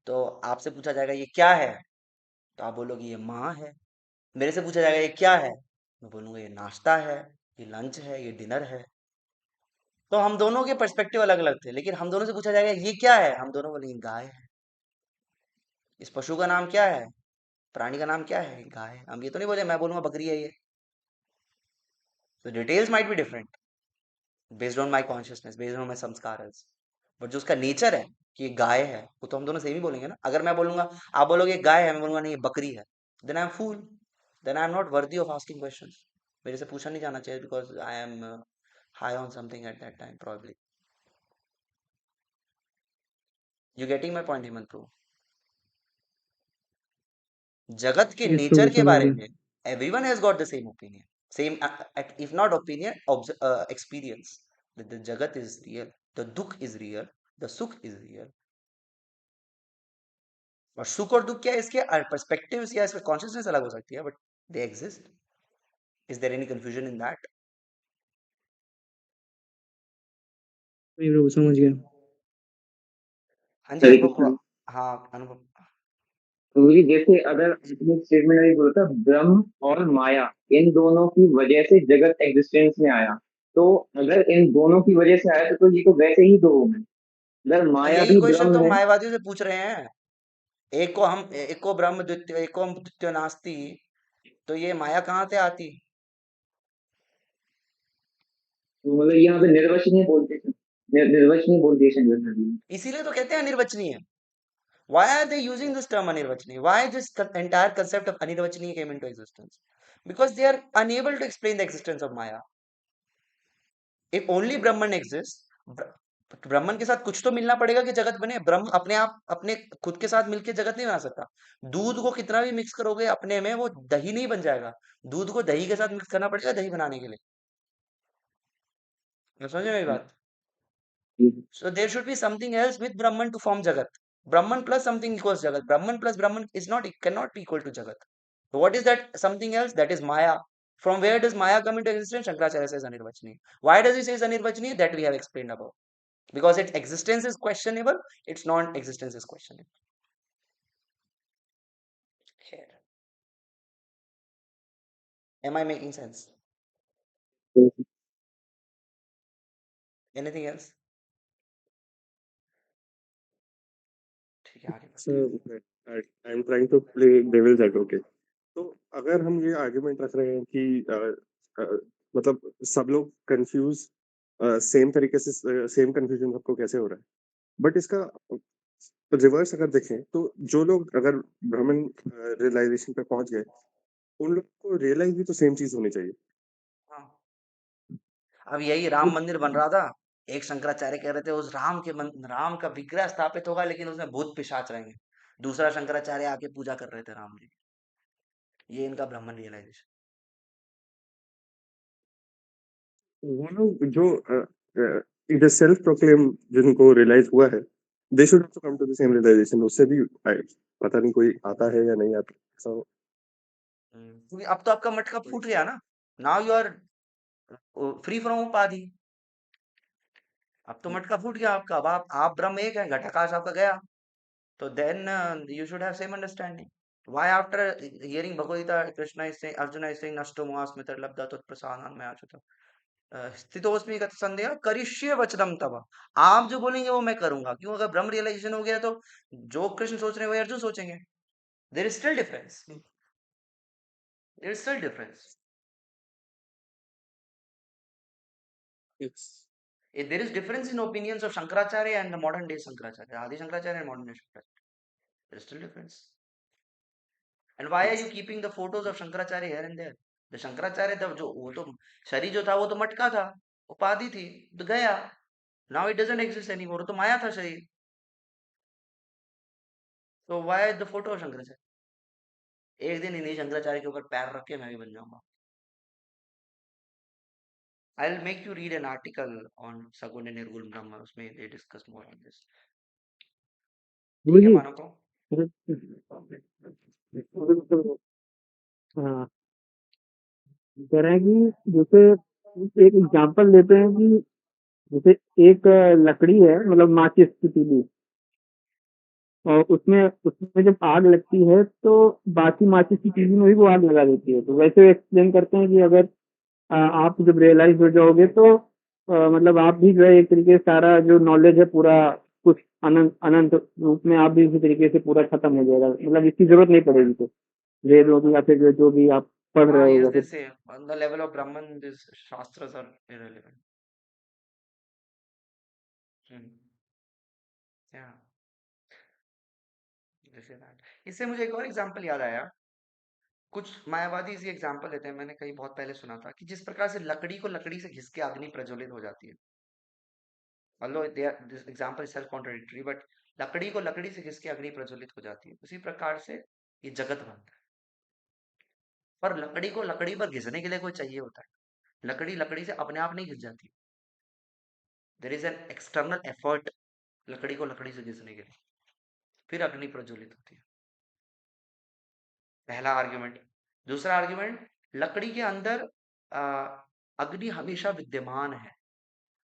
तो आपसे पूछा जाएगा ये क्या है, तो आप बोलोगे ये माँ है। मेरे से पूछा जाएगा ये क्या है, मैं बोलूंगा ये नाश्ता है, ये लंच है, ये डिनर है। तो हम दोनों के पर्सपेक्टिव अलग अलग थे, लेकिन हम दोनों से पूछा जाएगा ये क्या है, हम दोनों बोलेंगे गाय है। इस पशु का नाम क्या है, प्राणी का नाम क्या है, गाय है। हम ये तो नहीं बोले, मैं बोलूंगा बकरी है ये। तो details might be different based on my consciousness, based on my संस्कार, बट जो उसका नेचर है कि ये गाय है, वो तो हम दोनों सेम ही बोलेंगे ना। अगर मैं बोलूंगा, आप बोलोगे ये गाय है, मैं बोलूंगा नहीं ये बकरी है, then I am fool, then I am not worthy of asking questions. मेरे से पूछा नहीं जाना चाहिए, because I am high on something at that time probably. You getting my point Hemant प्रो? जगत के यस नेचर प्रभु के समझ बारे गया। में everyone has got the same opinion, same if not opinion, experience. The जगत इज रियल, द दुख इज रियल, द सुख इज रियल। और सुख और दुख क्या है, इसके पर्सपेक्टिव्स या इसका कॉन्शियसनेस अलग हो सकती है, but they exist. Is there any confusion in that? नहीं प्रभु समझ गया। हाँ जी हरे अनुभव कृष्ण। हाँ अनुभव। तो ये जैसे अगर आपने स्टेटमेंट अभी बोला था ब्रह्म और माया, इन दोनों की वजह से जगत एग्जिस्टेंस में आया, तो अगर इन दोनों की वजह से आया तो ये तो वैसे ही दो हो गए। अगर तो माया यही भी क्वेश्चन तो ब्रह्म है। मायावादियों से पूछ रहे हैं। एक को ब्रह्म द्वितीय, एक को द्वितीय नास्ति, तो ये माया कहाँ से आती? तो मतलब यहाँ पे निर्वचनीय बोलते थे, निर्वचनीय बोल दिए शंकर जी ने। इसीलिए तो कहते हैं अनिर्वचनीय। Why are they using this term anirvachनीय? Why this entire concept of anirvachनीय came into existence? Because they are unable to explain the existence of Maya. If only Brahman exists, ब्राह्मण के साथ कुछ तो मिलना पड़ेगा कि जगत बने। ब्रह्म अपने आप अपने खुद के साथ मिलके जगत नहीं बना सकता। दूध को कितना भी मिक्स करोगे अपने में, वो दही नहीं बन जाएगा। दूध को दही के साथ मिक्स करना पड़ेगा दही बनाने के लिए। समझ में मेरी बात? So there should be something else with Brahman to form Jagat. Brahman plus something equals Jagat. Brahman plus Brahman is not, cannot be equal to Jagat. So what is that something else? That is Maya. From where does Maya come into existence? Shankaracharya says Anirvachani. Why does he say Anirvachani? That we have explained above. Because its existence is questionable, its non-existence is questionable. Here. Am I making sense? Anything else? ठीक है। कि आगे बढ़ते sir हैं। I am trying to play devil's advocate. तो अगर हम ये आर्गुमेंट रख रहे हैं कि मतलब सब लोग कंफ्यूज सेम तरीके से सेम कंफ्यूजन सबको कैसे हो रहा है, बट इसका रिवर्स अगर देखें तो जो लोग अगर ब्राह्मण रियलाइजेशन पे पहुंच गए, उन लोग को रियलाइज भी तो सेम चीज होनी चाहिए। हाँ, अब यही राम मंदिर बन रहा था, एक शंकराचार्य कह रहे थे उस राम का विग्रह स्थापित होगा लेकिन उसमें भूत पिशाच रहेंगे। दूसरा शंकराचार्य आके पूजा कर रहे थे राम जी की। ये इनका ब्राह्मण रियलाइजेशन। वो लोग जो इट इज सेल्फ प्रोक्लेम जिनको रियलाइज हुआ है, they should also come to the same realisation. उससे भी पता नहीं कोई आता है या नहीं आता, ऐसा हो। क्योंकि अब तो आपका मटका फूट गया ना। Now you are free from उपाधि। अब तो मटका फूट गया आपका। अब आप ब्रह्म एक है, घटाकाश आपका गया। तो then you should have same understanding. Why after hearing Bhagavad Gita, Krishna is saying, Arjuna is saying, Nashto Mohasmita Labdha Tat Prasanam Maya Chuta. स्थितोस्मि गत संदेह करिष्ये वचनम तब। आप जो बोलेंगे वो मैं करूंगा। क्यों? अगर ब्रह्म रियलाइजेशन हो गया तो जो कृष्ण सोच रहे हैं वही अर्जुन सोचेंगे। There is still difference. There is still difference. It's There is difference in opinions of Shankaracharya and the modern day Shankaracharya. Adi Shankaracharya and modern day Shankaracharya. There is still difference. And why are you keeping the photos of Shankaracharya here and there? The Shankaracharya था जो वो तो शरीर जो था वो तो मटका था, उपाधि थी, तो गया। Now it doesn't exist anymore. वो तो माया था शरीर। So why the photo of Shankaracharya? एक दिन इन्हीं शंकराचार्य के ऊपर पैर रख के मैं भी बन जाऊंगा। I'll make you read an article on Saguna Nirgul Brahma. उसमें they discuss more on this. ठीक है गुरुजी मानो को? हाँ कह रहे हैं कि जैसे एक एग्जांपल लेते हैं कि जैसे एक लकड़ी है मतलब माचिस की तीली और उसमें उसमें जब आग लगती है तो बाकी माचिस की तीली में भी वो आग लगा देती है। तो वैसे एक्सप्लेन करते हैं कि अगर आप जब रियलाइज हो जाओगे तो मतलब आप भी जो है एक तरीके से सारा जो नॉलेज है पूरा कुछ अनंत अनंत रूप में आप भी इसी तरीके से पूरा खत्म हो जाएगा। मतलब इसकी जरूरत नहीं पड़ेगी तो वेदों की या फिर जो भी आप पढ़ रहे हाँ, हो yes, या they फिर say on the level of Brahman, these shastras are irrelevant. Hmm. Yeah, they say that. इससे मुझे एक और एग्जांपल याद आया। कुछ मायावादी इसी एग्जांपल लेते हैं। मैंने कहीं बहुत पहले सुना था कि जिस प्रकार से लकड़ी को लकड़ी से घिस के अग्नि प्रज्वलित हो जाती है। although this example is self contradictory, but लकड़ी को लकड़ी से घिस के अग्नि प्रज्वलित हो जाती है, उसी प्रकार से ये जगत बनता है। पर लकड़ी को लकड़ी पर घिसने के लिए कोई चाहिए होता है। लकड़ी लकड़ी से अपने आप नहीं घिस जाती। There is an external effort लकड़ी को लकड़ी से घिसने के लिए, फिर अग्नि प्रज्वलित होती है। पहला आर्ग्यूमेंट। दूसरा आर्ग्यूमेंट, लकड़ी के अंदर अ, अग्नि हमेशा विद्यमान है।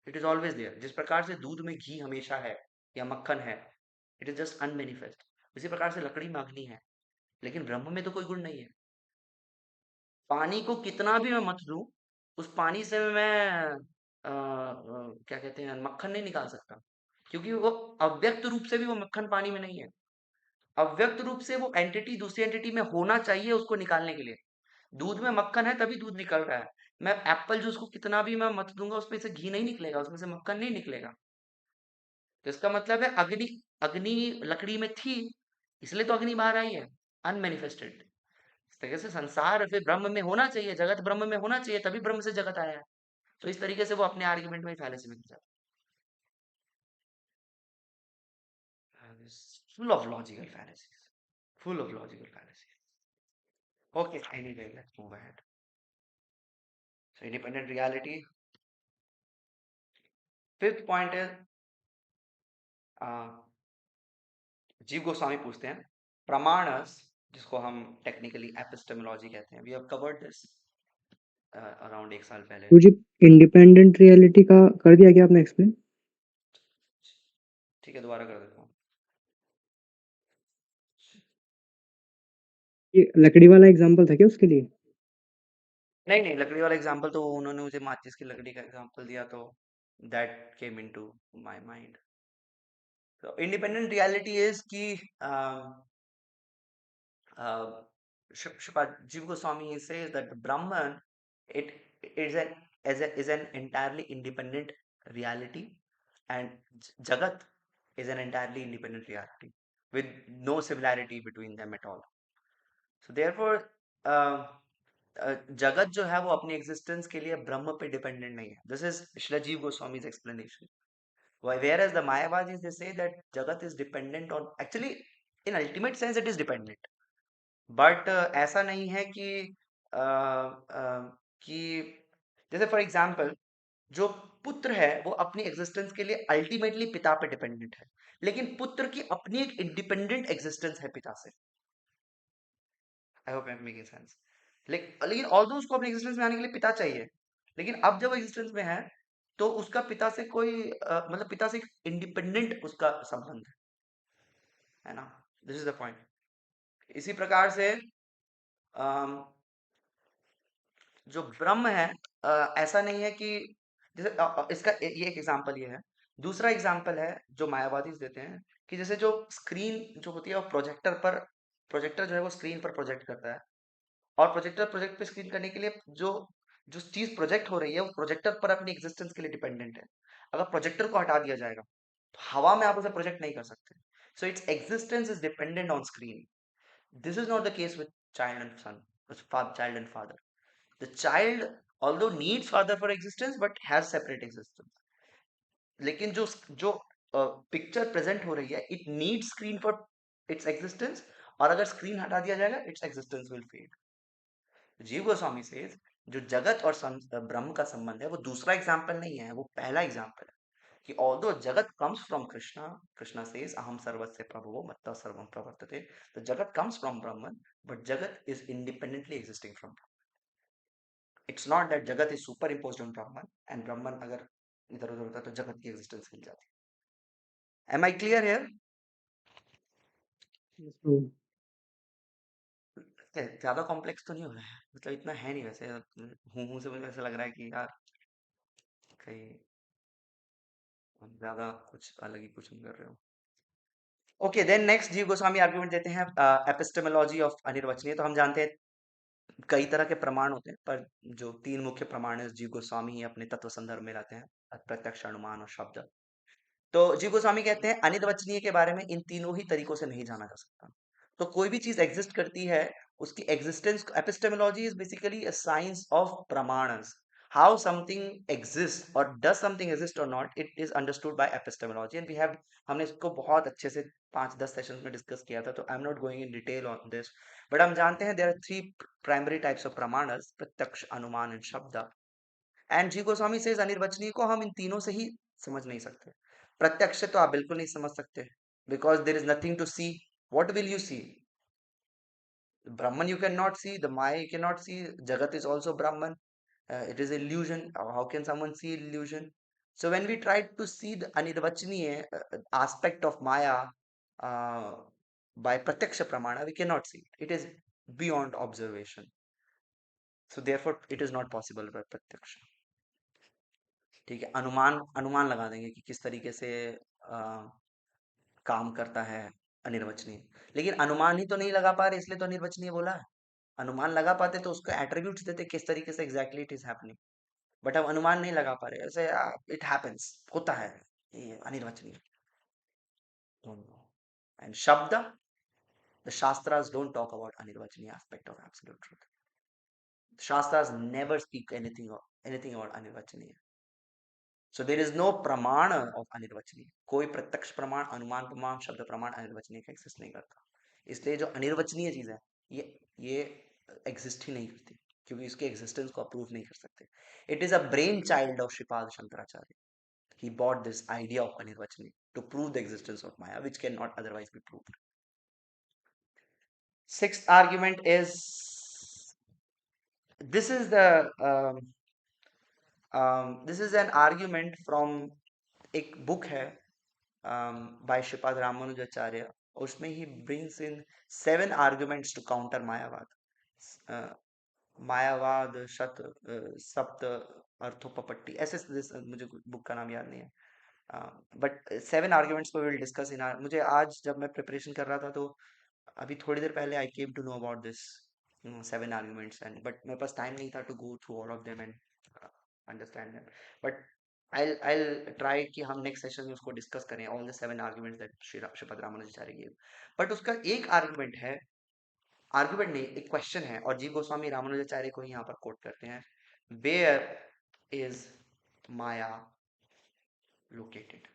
It is always there. जिस प्रकार से दूध में घी हमेशा है या मक्खन है, इट इज जस्ट अनमेनिफेस्ट। उसी प्रकार से लकड़ी में अग्नि है, लेकिन ब्रह्म में तो कोई गुण नहीं है। पानी को कितना भी मैं मत लूं, उस पानी से मैं क्या कहते हैं मक्खन नहीं निकाल सकता, क्योंकि वो अव्यक्त रूप से भी वो मक्खन पानी में नहीं है। अव्यक्त रूप से वो एंटिटी दूसरी एंटिटी में होना चाहिए उसको निकालने के लिए। दूध में मक्खन है तभी दूध निकल रहा है। मैं एप्पल जूस को कितना भी मैं मत दूंगा उसमें से घी नहीं निकलेगा, उसमें से मक्खन नहीं निकलेगा। तो इसका मतलब है अग्नि अग्नि लकड़ी में थी, इसलिए तो अग्नि बाहर आई है, अनमेनिफेस्टेड। इस तरह से संसार फिर ब्रह्म में होना चाहिए, जगत ब्रह्म में होना चाहिए, तभी ब्रह्म से जगत आया है। तो इस तरीके से वो अपने आर्ग्यूमेंट में फैलेसी में जाता है। Full of logical फैलेसीज, full of logical फैलेसीज। Okay, anyway let's move ahead. So independent reality. Fifth point है, जीव गोस्वामी पूछते हैं प्रमाणस, जिसको हम टेक्निकली एपिस्टेमोलॉजी कहते हैं। We have covered this around एक साल पहले। मुझे इंडिपेंडेंट रियलिटी का कर दिया क्या आपने एक्सप्लेन? ठीक है, दोबारा कर देता हूँ। ये लकड़ी वाला एग्जांपल था क्या उसके लिए? नहीं नहीं, लकड़ी वाला एग्जांपल तो उन्होंने मुझे माचिस की लकड़ी का एग्जांपल दिया, तो that came into my mind. So independent reality is कि Shripad Jiva Goswami says that Brahman it is an entirely independent reality, and Jagat is an entirely independent reality with no similarity between them at all. So therefore uh, जगत जो है वो अपनी existence के लिए ब्रह्म पे dependent नहीं है. दिस इज श्रीला जीव गोस्वामी's explanation. Whereas the Mayavadis they say that Jagat is dependent on, actually in ultimate sense it is dependent, but ऐसा नहीं है कि जैसे फॉर एग्जाम्पल जो पुत्र है वो अपनी एग्जिस्टेंस के लिए अल्टीमेटली पिता पे डिपेंडेंट है, लेकिन पुत्र की अपनी एक इंडिपेंडेंट एग्जिस्टेंस है पिता से. I hope I am making sense. लेकिन ऑल्दो उसको अपनी एग्जिस्टेंस में आने के लिए पिता चाहिए, लेकिन अब जब एग्जिस्टेंस में है तो उसका पिता से कोई मतलब पिता से एक इंडिपेंडेंट उसका संबंध है ना. This is the point. इसी प्रकार से जो ब्रह्म है ऐसा नहीं है कि जैसे इसका ये एक एग्जांपल ये है. दूसरा एग्जांपल है जो मायावादी देते हैं कि जैसे जो स्क्रीन जो होती है वो प्रोजेक्टर जो है वो स्क्रीन पर प्रोजेक्ट करता है, और प्रोजेक्ट पे स्क्रीन करने के लिए जो जो चीज प्रोजेक्ट हो रही है वो प्रोजेक्टर पर अपनी एग्जिस्टेंस के लिए डिपेंडेंट है. अगर प्रोजेक्टर को हटा दिया जाएगा तो हवा में आप उसे प्रोजेक्ट नहीं कर सकते. So its existence is dependent on screen. This is not the case with child and son, child and father. The child although needs father for existence but has separate existence. लेकिन जो जो picture present हो रही है it need screen for its existence, और अगर screen हटा दिया जाएगा इट्स एग्जिस्टेंस विल फेड. जीव गोस्वामी से जो जगत और ब्रह्म का संबंध है वो दूसरा एग्जाम्पल नहीं है, वो पहला एग्जाम्पल है कि ऑल्दो जगत comes from Krishna. Krishna says अहम सर्वस्य प्रभवो मत्तः सर्वम प्रवर्तते. द जगत कम्स फ्रॉम ब्रह्मन, बट जगत is independently existing from. It's not that जगत इज सुपर इम्पोज्ड ऑन ब्रह्मन एंड ब्रह्मन अगर इधर उधर होता तो जगत की एग्जिस्टेंस हिल जाती. Am I clear here? ज्यादा कॉम्प्लेक्स तो नहीं हो रहा है, मतलब इतना है नहीं वैसे. हूँ से मुझे ऐसा लग रहा है कि यार कहीं हम ज्यादा कुछ अलग ही कुछ कर रहे हो. ओके देन नेक्स्ट जीव गोस्वामी आर्गुमेंट देते हैं एपिस्टेमोलॉजी ऑफ अनिर्वचनीय. तो हम जानते हैं कई तरह के प्रमाण होते हैं, पर जो तीन मुख्य प्रमाण है जीव गोस्वामी ही अपने तत्व संदर्भ में लाते हैं, प्रत्यक्ष, अनुमान और शब्द. तो जीव गोस्वामी कहते हैं अनिर्वचनीय के बारे में इन तीनों ही तरीकों से नहीं जाना जा सकता. तो कोई भी चीज एग्जिस्ट करती है उसकी existence, epistemology is basically a science of प्रमाणस. हाउ समथिंग एग्जिस्ट और डज समथिंग एग्जिस्ट और not, it is understood by epistemology. And we have, हमने इसको बहुत अच्छे से 5-10 सेशंस में डिस्कस किया था, तो I am not going in detail on this. But हम जानते हैं there are 3 primary types of प्रमाणस, प्रत्यक्ष, अनुमान एंड शब्द. एंड जी गोस्वामी से अनिर्वचनीय को हम इन तीनों से ही समझ नहीं सकते. प्रत्यक्ष तो आप बिल्कुल नहीं समझ सकते, because there is nothing to see. What will you see? Brahman you cannot see, the Maya you cannot see, Jagat is also Brahman. It is illusion. How can someone see illusion? So when we try to see the Anirvachaniya aspect of Maya uh, by Pratyaksha Pramana, we cannot see it. It is beyond observation. So therefore it is not possible by Pratyaksha. ठीक है, अनुमान अनुमान लगा देंगे कि किस तरीके से काम करता है अनिर्वचनीय. लेकिन अनुमान ही तो नहीं लगा पा रहे, इसलिए तो अनिर्वचनीय बोला है. अनुमान लगा पाते तो उसको एट्रीब्यूट्स देते किस तरीके से exactly it is happening. But अब अनुमान नहीं लगा पा रहे, ऐसे इट हैपेंस, होता है, ये अनिर्वचनीय. एंड शब्द, द शास्त्रास डोंट टॉक अबाउट अनिर्वचनीय एस्पेक्ट ऑफ एब्सोल्यूट ट्रुथ. शास्त्रास नेवर स्पीक एनीथिंग अबाउट अनिर्वचनीय. सो देर इज नो प्रमाण ऑफ अनिर्वचनीय. कोई प्रत्यक्ष प्रमाण, अनुमान प्रमाण, शब्द प्रमाण अनिर्वचनीय का एक्सिस्ट नहीं करता. इसलिए जो अनिर्वचनीय चीज है ये एग्जिस्ट ही नहीं करती, क्योंकि इसके एग्जिस्टेंस को अप्रूव नहीं कर सकते. It is a brain child of Shripad Shankaracharya. He bought this idea of Anirvachani to prove the existence of Maya, which cannot otherwise be proved. Sixth argument is, this is the this is an argument from एक book है by Shripad Ramanujacharya. उसमें he brings in 7 arguments to counter मायावाद. मायावाद सप्त अर्थोपपट्टी, ऐसे मुझे book का नाम याद नहीं है. बट 7 आर्ग्यूमेंट्स को विल डिस्कस इन मुझे आज जब मैं प्रिपरेशन कर रहा था तो अभी थोड़ी देर पहले I came to know about this 7 arguments and but मेरे पास टाइम नहीं था to go through all of them and understand them but I'll try कि हम नेक्स्ट सेशन में उसको डिस्कस करें all the 7 arguments that Shripad Ramanujacharya give but उसका एक आर्ग्यूमेंट नहीं एक क्वेश्चन है और जीव गोस्वामी रामानुजाचार्य को ही यहाँ पर कोट करते हैं वेयर इज माया लोकेटेड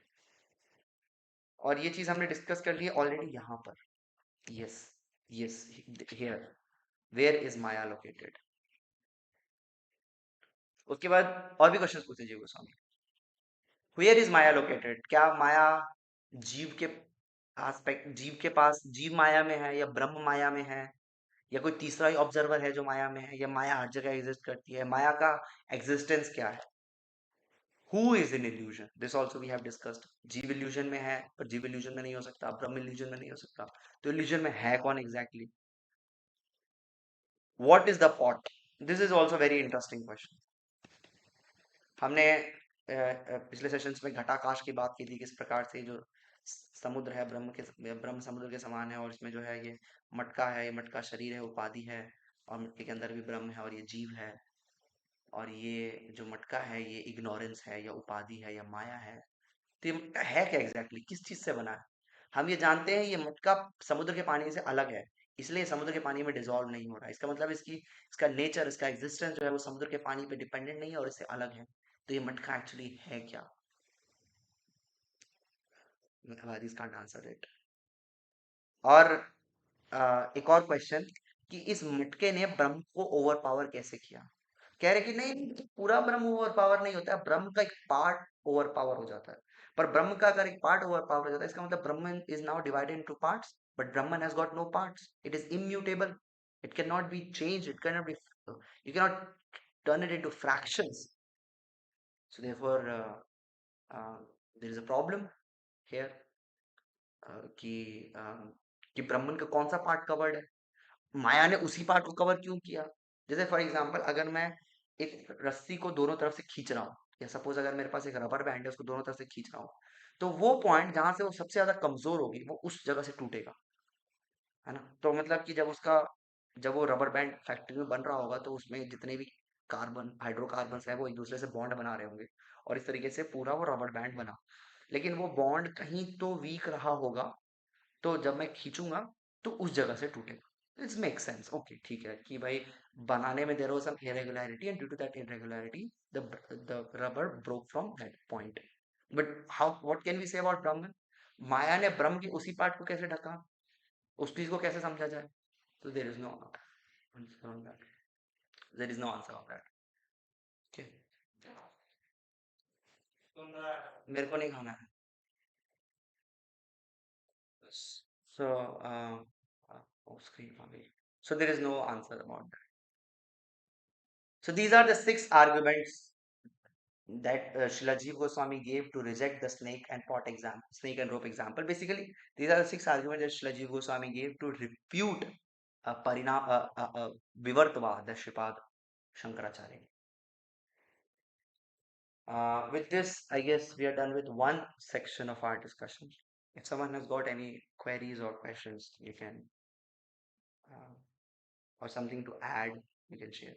और ये चीज हमने डिस्कस कर ली है ऑलरेडी यहाँ पर yes yes here where is maya located उसके बाद और भी क्वेश्चन पूछे Jiva Goswami where is maya located क्या माया जीव के आस्पेक्ट जीव के पास जीव माया में है या ब्रह्म माया में है या कोई तीसरा ही ऑब्जर्वर है जो माया में है या माया हर जगह एग्जिस्ट करती है माया का एग्जिस्टेंस क्या है who is in illusion this also we have discussed jiva illusion में है पर जीव इल्यूजन में नहीं हो सकता ब्रह्म इल्यूजन में नहीं हो सकता तो इल्यूजन में है कौन exactly what is the pot this is also very interesting question हमने पिछले सेशंस में घटाकाश की बात की थी किस प्रकार से जो समुद्र है ब्रह्म समुद्र के समान है और इसमें जो है ये मटका है ये मटका शरीर है उपाधि है और मटके के अंदर भी ब्रह्म है और ये जीव है और ये जो मटका है ये इग्नोरेंस है या उपाधि है या माया है तो ये मटका है क्या एग्जैक्टली किस चीज से बना है हम ये जानते हैं ये मटका समुद्र के पानी से अलग है इसलिए समुद्र के पानी में डिजोल्व नहीं हो रहा है इसका मतलब इसका नेचर इसका एग्जिस्टेंस जो है वो समुद्र के पानी पे डिपेंडेंट नहीं है और इससे अलग है तो ये मटका एक्चुअली है क्या Hadis can't answer it और एक और क्वेश्चन कि इस मटके ने ब्रह्म को ओवर पावर कैसे किया कह रहे कि नहीं पूरा ब्रह्म ओवर पावर नहीं होता ब्रह्म का एक पार्ट ओवर पावर हो जाता है पर ब्रह्म का अगर एक पार्ट ओवर पावर हो जाता है इसका मतलब Brahma is now divided into parts but Brahman has got no parts it is immutable it can not be change it can not be you cannot turn it into fractions so therefore there is a problem here कि ब्राह्मण का कौन सा part covered है माया ने उसी part को cover क्यों किया जैसे फॉर एग्जांपल अगर मैं एक रस्सी को दोनों तरफ से खींच रहा हूँ या सपोज अगर मेरे पास एक रबर बैंड है उसको दोनों तरफ से खींच रहा हूँ तो वो पॉइंट जहां से वो सबसे ज्यादा कमजोर होगी वो उस जगह से टूटेगा है ना तो मतलब कि जब वो रबर बैंड फैक्ट्री में बन रहा होगा तो उसमें जितने भी कार्बन हाइड्रोकार्बन है वो एक दूसरे से बॉन्ड बना रहे होंगे और इस तरीके से पूरा वो रबर बैंड बना लेकिन वो बॉन्ड कहीं तो वीक रहा होगा तो जब मैं खींचूंगा तो उस जगह से टूटेगा इट्स मेक सेंस ओके ठीक है कि भाई बनाने में there was some irregularity and due to that irregularity the rubber broke from that point but how what can we say about Brahma माया ने ब्रह्म के उसी पार्ट को कैसे ढका उस चीज को कैसे समझा जाए तो there is no answer on that there is no answer on that okay मेरे को नहीं खाना है so screen so there is no answer about that so these are the 6 arguments that Srila Jeev Goswami gave to reject the snake and pot example, snake and rope example. Basically, these are the 6 arguments that Srila Jeev Goswami gave to refute Vivartva, the Shripad Shankaracharya. With this, I guess we are done with one section of our discussion. If someone has got any queries or questions, you can, or something to add, you can share.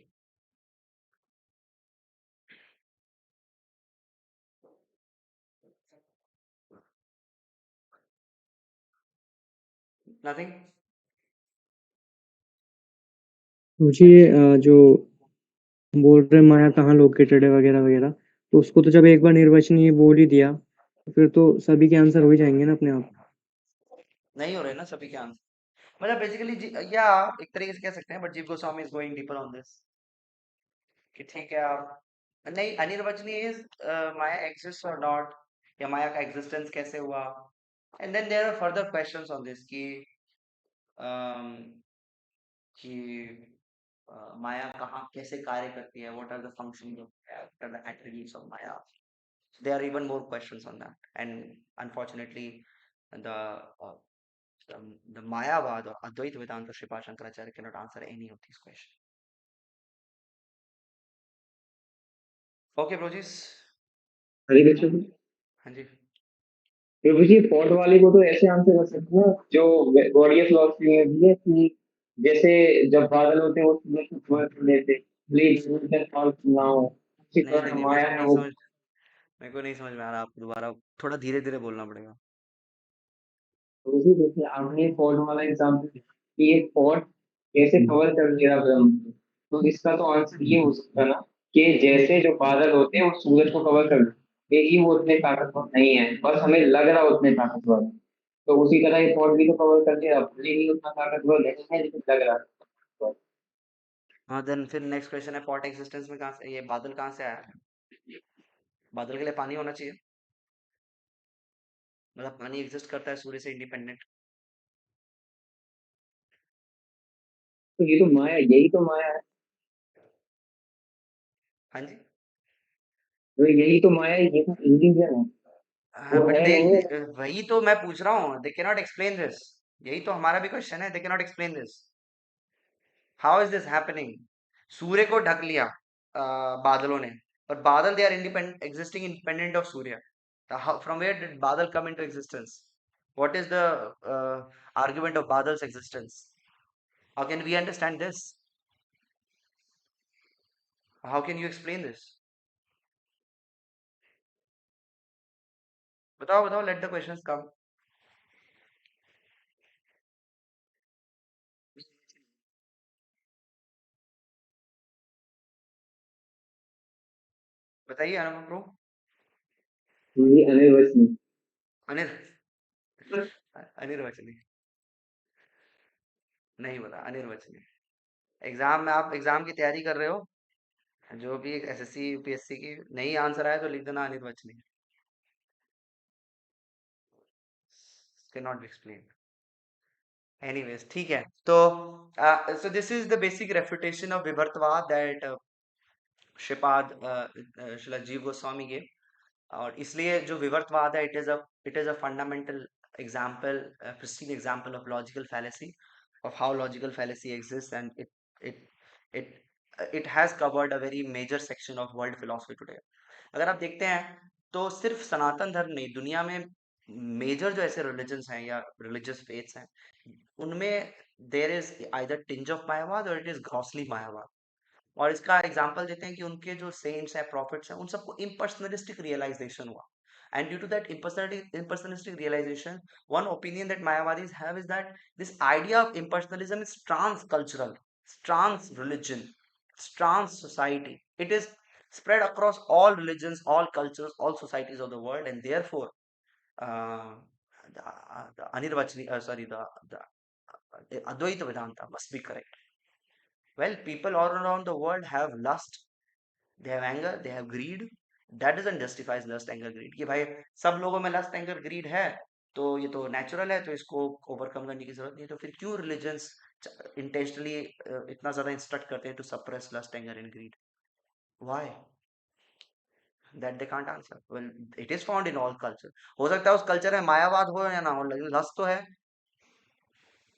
Nothing? मुझे जो बोल रहे माया कहाँ located है वगैरह वगैरह तो उसको तो जब एक बार निर्वचन ये बोल ही दिया तो फिर तो सभी के आंसर हो ही जाएंगे ना अपने आप नहीं हो रहे ना सभी के आंसर मतलब बेसिकली या एक तरीके से कह सकते हैं but Jiva Goswami is going deeper on this कि ठीक है आप नहीं अनिर्वचनीय इज माया एग्जिस्ट और नॉट या माया का एग्जिस्टेंस कैसे हुआ and then there are further questions on this um, कि माया कहाँ कैसे कार्य करती है what are the functions of what are the attributes of maya there are even more questions on that and unfortunately the uh, the Mayavad or Advaita Vedanta Sripad Shankaracharya cannot answer any of these questions. Okay, Brojis. हरे कृष्ण हाँ जी प्रभु जी pot वाले को तो ऐसे answer कर सकते हैं ना, जो गॉडीय फिलॉसफी में भी है कि जैसे जब बादल होते हैं वो सूरज को कवर कर लेते, प्लीज ना हो, उसी नहीं नहीं तरह नहीं, मेरे माया को है नहीं वो। समझ, मेरे को नहीं समझ में आ रहा, आपको दोबारा थोड़ा धीरे धीरे बोलना पड़ेगा। प्रभु जी देखिए आपने पॉट वाला एग्जाम्पल दिया कि ये पॉट कैसे कवर कर ले रहा ब्रह्म को, तो इसका तो आंसर ये हो सकता है ना कि जैसे जो बादल होते हैं वो सूरज को कवर कर लेते, यही वो उतने ताकतवर नहीं है, बस हमें लग रहा है उतने ताकतवर है। तो उसी तरह ये पॉट भी तो कवर कर लिया, भले ही उतना ताकतवर नहीं है लेकिन लग रहा है। हाँ, देन फिर नेक्स्ट क्वेश्चन है, पॉट एग्जिस्टेंस में कहाँ से, ये बादल कहाँ से आया? बादल के लिए पानी होना चाहिए, मतलब पानी एग्जिस्ट करता है सूर्य से इंडिपेंडेंट। तो ये तो माया, यही तो माया है। हाँ जी। तो यही तो माया है, ये तो इल्यूजन है, हाँ वो बट है नहीं है। वही तो मैं पूछ रहा हूँ, they can not explain this. यही तो हमारा भी क्वेश्चन है, they can not explain this. How is this happening? सूर्य को ढक लिया बादलों ने, और बादल they are independent, existing independent of सूर्य। फ्रॉम वेयर डिड बादल come into existence? What is the argument of बादल्स existence? How can we understand this? How can you explain this? बताओ बताओ, लेट द क्वेश्चंस कम। बताइए अनुपम bro. ये अनिर्वचनीय। अनिर अनिर्वचनीय नहीं बता, अनिर्वचनीय। एग्जाम में आप एग्जाम की तैयारी कर रहे हो, जो भी एसएससी यूपीएससी की, नहीं आंसर आया तो लिख देना अनिर्वचनीय, can not B explain. Anyways ठीक है, तो so this is the basic refutation of विवर्तवाद that Shripad Srila जीव गोस्वामी के। और इसलिए जो विवर्तवाद है, it is a fundamental example, pristine example of logical fallacy, of how logical fallacy exists, and it it has covered a very major section of world philosophy today. अगर आप देखते हैं तो सिर्फ सनातन धर्म नहीं, दुनिया में मेजर जो ऐसे रिलीजन्स हैं या रिलीजियस फेथ्स हैं, उनमें there is either tinge of मायावाद और इट इज ग्रॉसली मायावाद। और इसका एग्जांपल देते हैं कि उनके जो सेंट्स हैं, प्रॉफिट्स हैं, उन सबको इम्पर्सनलिस्टिक रियलाइजेशन हुआ। And due to that impersonalistic realization, one opinion that Mayavadis have is that this idea of impersonalism is trans-cultural, trans-religion, trans-society. It is spread across all religions, all cultures, all societies of the world, and therefore, uh, the Anirvachani, the Advaita Vedanta must be correct. Well, people all around the world have lust, they have anger, they have greed. That doesn't justify lust, anger, greed कि भाई सब लोगों में lust, anger, grid है, तो ये तो natural है, तो इसको ओवरकम करने की जरूरत नहीं है। तो फिर क्यों रिलीजन्स इंटेंशनली इतना ज्यादा इंस्ट्रक्ट करते हैं to suppress lust, anger and greed? Why? That they can't answer. Well, it is found in all culture. हो सकता है उस कल्चर में मायावाद हो या ना हो, लेकिन लस्ट तो है।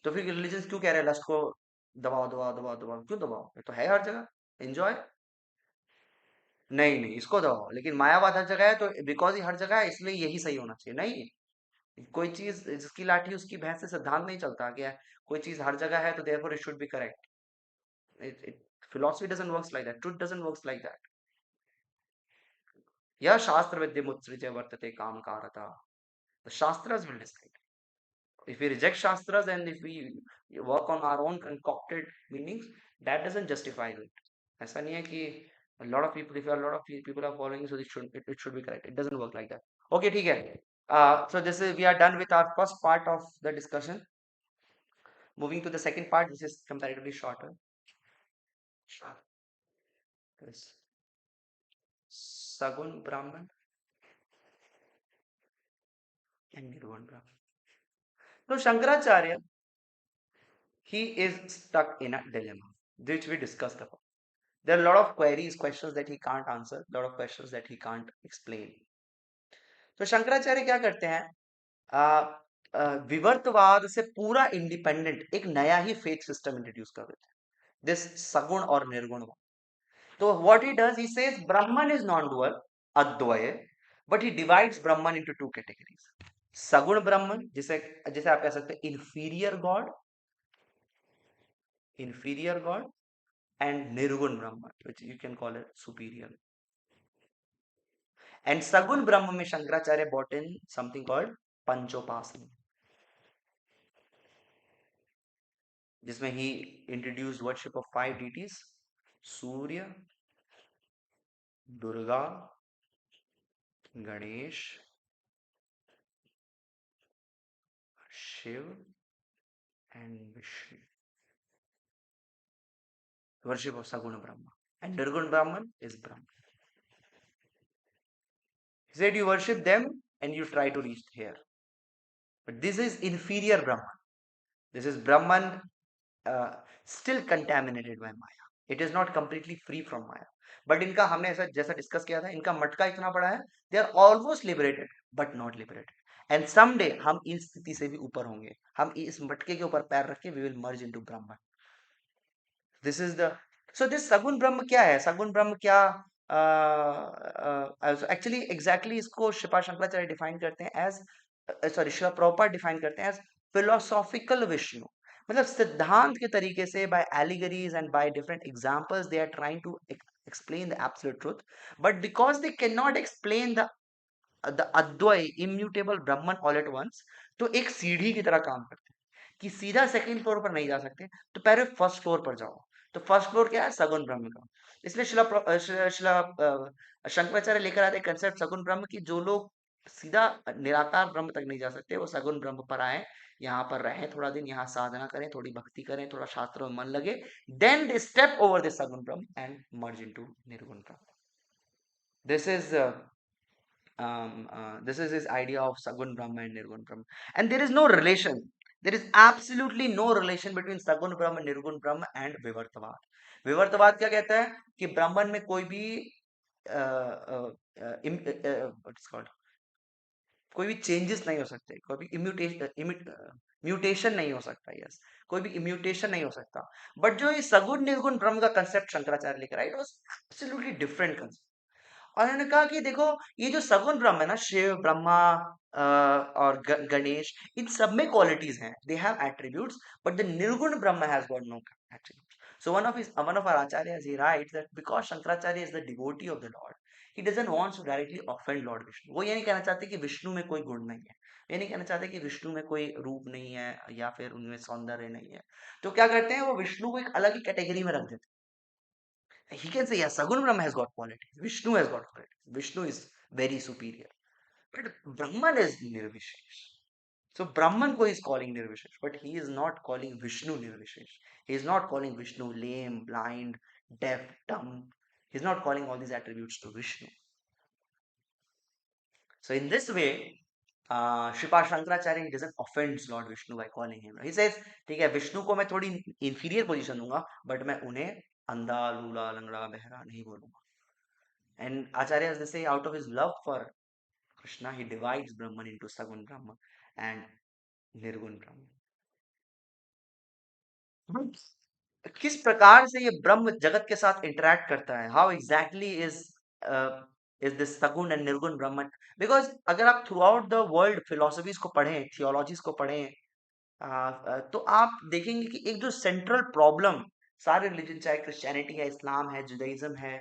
तो फिर रिलीजन्स क्यों कह रहे हैं लस्ट को दबाओ दबाओ दबाओ दबाओ? क्यों दबाओ? ये तो है हर जगह, एंजॉय। नहीं नहीं, इसको दबाओ, लेकिन मायावाद हर जगह है तो बिकॉज ही हर जगह है इसलिए यही सही होना चाहिए, नहीं। कोई चीज जिसकी लाठी उसकी भैंस से सिद्धांत नहीं चलता क्या? कोई चीज हर जगह है तो therefore it should be correct. Philosophy doesn't works like that, truth doesn't works like that. यह शास्त्र विद्यमुत्सृज्य वर्तते काम कारता, the shastras will decide. If we reject shastras and if we work on our own concocted meanings, that doesn't justify it. ऐसा नहीं है कि a lot of people, if a lot of people are following, so it should be correct. It doesn't work like that. Okay, ठीक है। So this is, we are done with our first part of the discussion. Moving to the second part, this is comparatively shorter. Yes. Sagun Brahman and Nirvan Brahman. So Shankaracharya, he is stuck in a dilemma, which we discussed about. There are a lot of queries, questions that he can't answer, a lot of questions that he can't explain. तो शंकराचार्य क्या करते हैं? विवर्तवाद से पूरा independent एक नया ही faith system introduce कर देते हैं, दिस सगुण और निर्गुण। तो what he does, he says ब्राह्मण इज नॉन डुअल, अद्वय, बट ही डिवाइड्स ब्राह्मण इनटू टू कैटेगरीज। सगुण ब्रह्म जिसे जिसे आप कह सकते हैं inferior god, and nirgun brahman which you can call it superior. And sagun brahma में Shankaracharya brought in something called panchopasana, जिसमें he introduced worship of 5 deities: Surya, Durga, Ganesh, Shiv and Vishnu. Worship of Saguna Brahma. And Nirgun Brahman is Brahman. He said you worship them and you try to reach here. But this is inferior Brahman. This is Brahman still contaminated by Maya. It is not completely free from Maya. But इनका हमने ऐसा जैसा discuss किया था, इनका मटका इतना बड़ा है, they are almost liberated but not liberated. And someday हम इस स्थिति से भी ऊपर होंगे. हम इस मटके के ऊपर पैर रख के we will merge into Brahman. This is the so this सगुण ब्रह्म क्या है? सगुण ब्रह्म क्या एक्चुअली एग्जैक्टली इसको शिपा शंकराचार्य डिफाइन करते हैं एज सॉरी शिला प्रभुपाद डिफाइन करते हैं एज फिलोसॉफिकल विष्णु. मतलब सिद्धांत के तरीके से by allegories and by different examples they are trying to explain the absolute truth, but because they cannot explain the अद्वय immutable Brahman all at once, तो एक सीढ़ी की तरह काम करते हैं कि सीधा सेकंड फ्लोर पर नहीं जा सकते, तो पहले फर्स्ट फ्लोर पर जाओ. तो फर्स्ट फ्लोर क्या है? सगुण ब्रह्म का. इसलिए शिला शंकराचार्य लेकर आते कंसेप्ट सगुण ब्रह्म की. जो लोग सीधा निराकार ब्रह्म तक नहीं जा सकते, वो सगुण ब्रह्म पर आए, यहाँ पर रहें थोड़ा दिन, यहाँ साधना करें, थोड़ी भक्ति करें, थोड़ा शास्त्रों में मन लगे, then they step over this saguna Brahma and merge into nirguna Brahma. This is this is his idea of Sagun Brahma and Nirgun Brahma. And there is no relation. There is absolutely no relation between Sagun Brahma, Nirgun Brahma and Vivartavad. विवर्तवाद क्या कहता है कि ब्राह्मण में कोई भी what's called कोई भी चेंजेस नहीं हो सकते, कोई भी म्यूटेशन नहीं हो सकता. यस, कोई भी इम्यूटेशन नहीं हो सकता. बट जो ये सगुण निर्गुण ब्रह्म का कंसेप्ट शंकराचार्य लेकर आए, it was absolutely different concept. और उन्होंने कहा कि देखो ये जो सगुण ब्रह्म है ना, शिव, ब्रह्मा और गणेश, इन सब में क्वालिटीज हैं, they have attributes, but the nirguna Brahma has got no attributes. So one of our acharyas, he writes that because Shankaracharya is the devotee of the Lord, he doesn't want to directly offend Lord Vishnu. वो ये नहीं कहना चाहते कि विष्णु में कोई गुण नहीं है, ये नहीं कहना चाहते कि विष्णु में कोई रूप नहीं है या फिर उनमें सौंदर्य नहीं है. तो क्या करते हैं, वो विष्णु को एक अलग ही कैटेगरी में रख देते हैं. He can say yes, Sagun Brahma has got qualities, Vishnu has got qualities, Vishnu is very superior, but Brahman is Nirvishesh. So Brahman ko is calling Nirvishesh, but he is not calling Vishnu Nirvishesh. He is not calling Vishnu lame, blind, deaf, dumb. He is not calling all these attributes to Vishnu. So in this way, Shripa Shankaracharya, he doesn't offend Lord Vishnu by calling him. He says, ठीक है, विष्णु को मैं थोड़ी inferior position दूंगा, but मैं उन्हें अंधा, लूला, लंगड़ा, बहरा नहीं बोलूंगा. And Acharyas, they say, out of his love for Krishna, he divides Brahman into Sagun Brahma and Nirgun Brahma. किस प्रकार से ये ब्रह्म जगत के साथ इंटरेक्ट करता है? हाउ एग्जैक्टली इज दिस सगुण एंड निर्गुण ब्रह्म? बिकॉज अगर आप through out the world philosophies को पढ़ें, थियोलॉजीज को पढ़ें, तो आप देखेंगे कि एक जो सेंट्रल प्रॉब्लम सारे रिलीजन, चाहे क्रिश्चियनिटी है, इस्लाम है, जुडाइज्म है,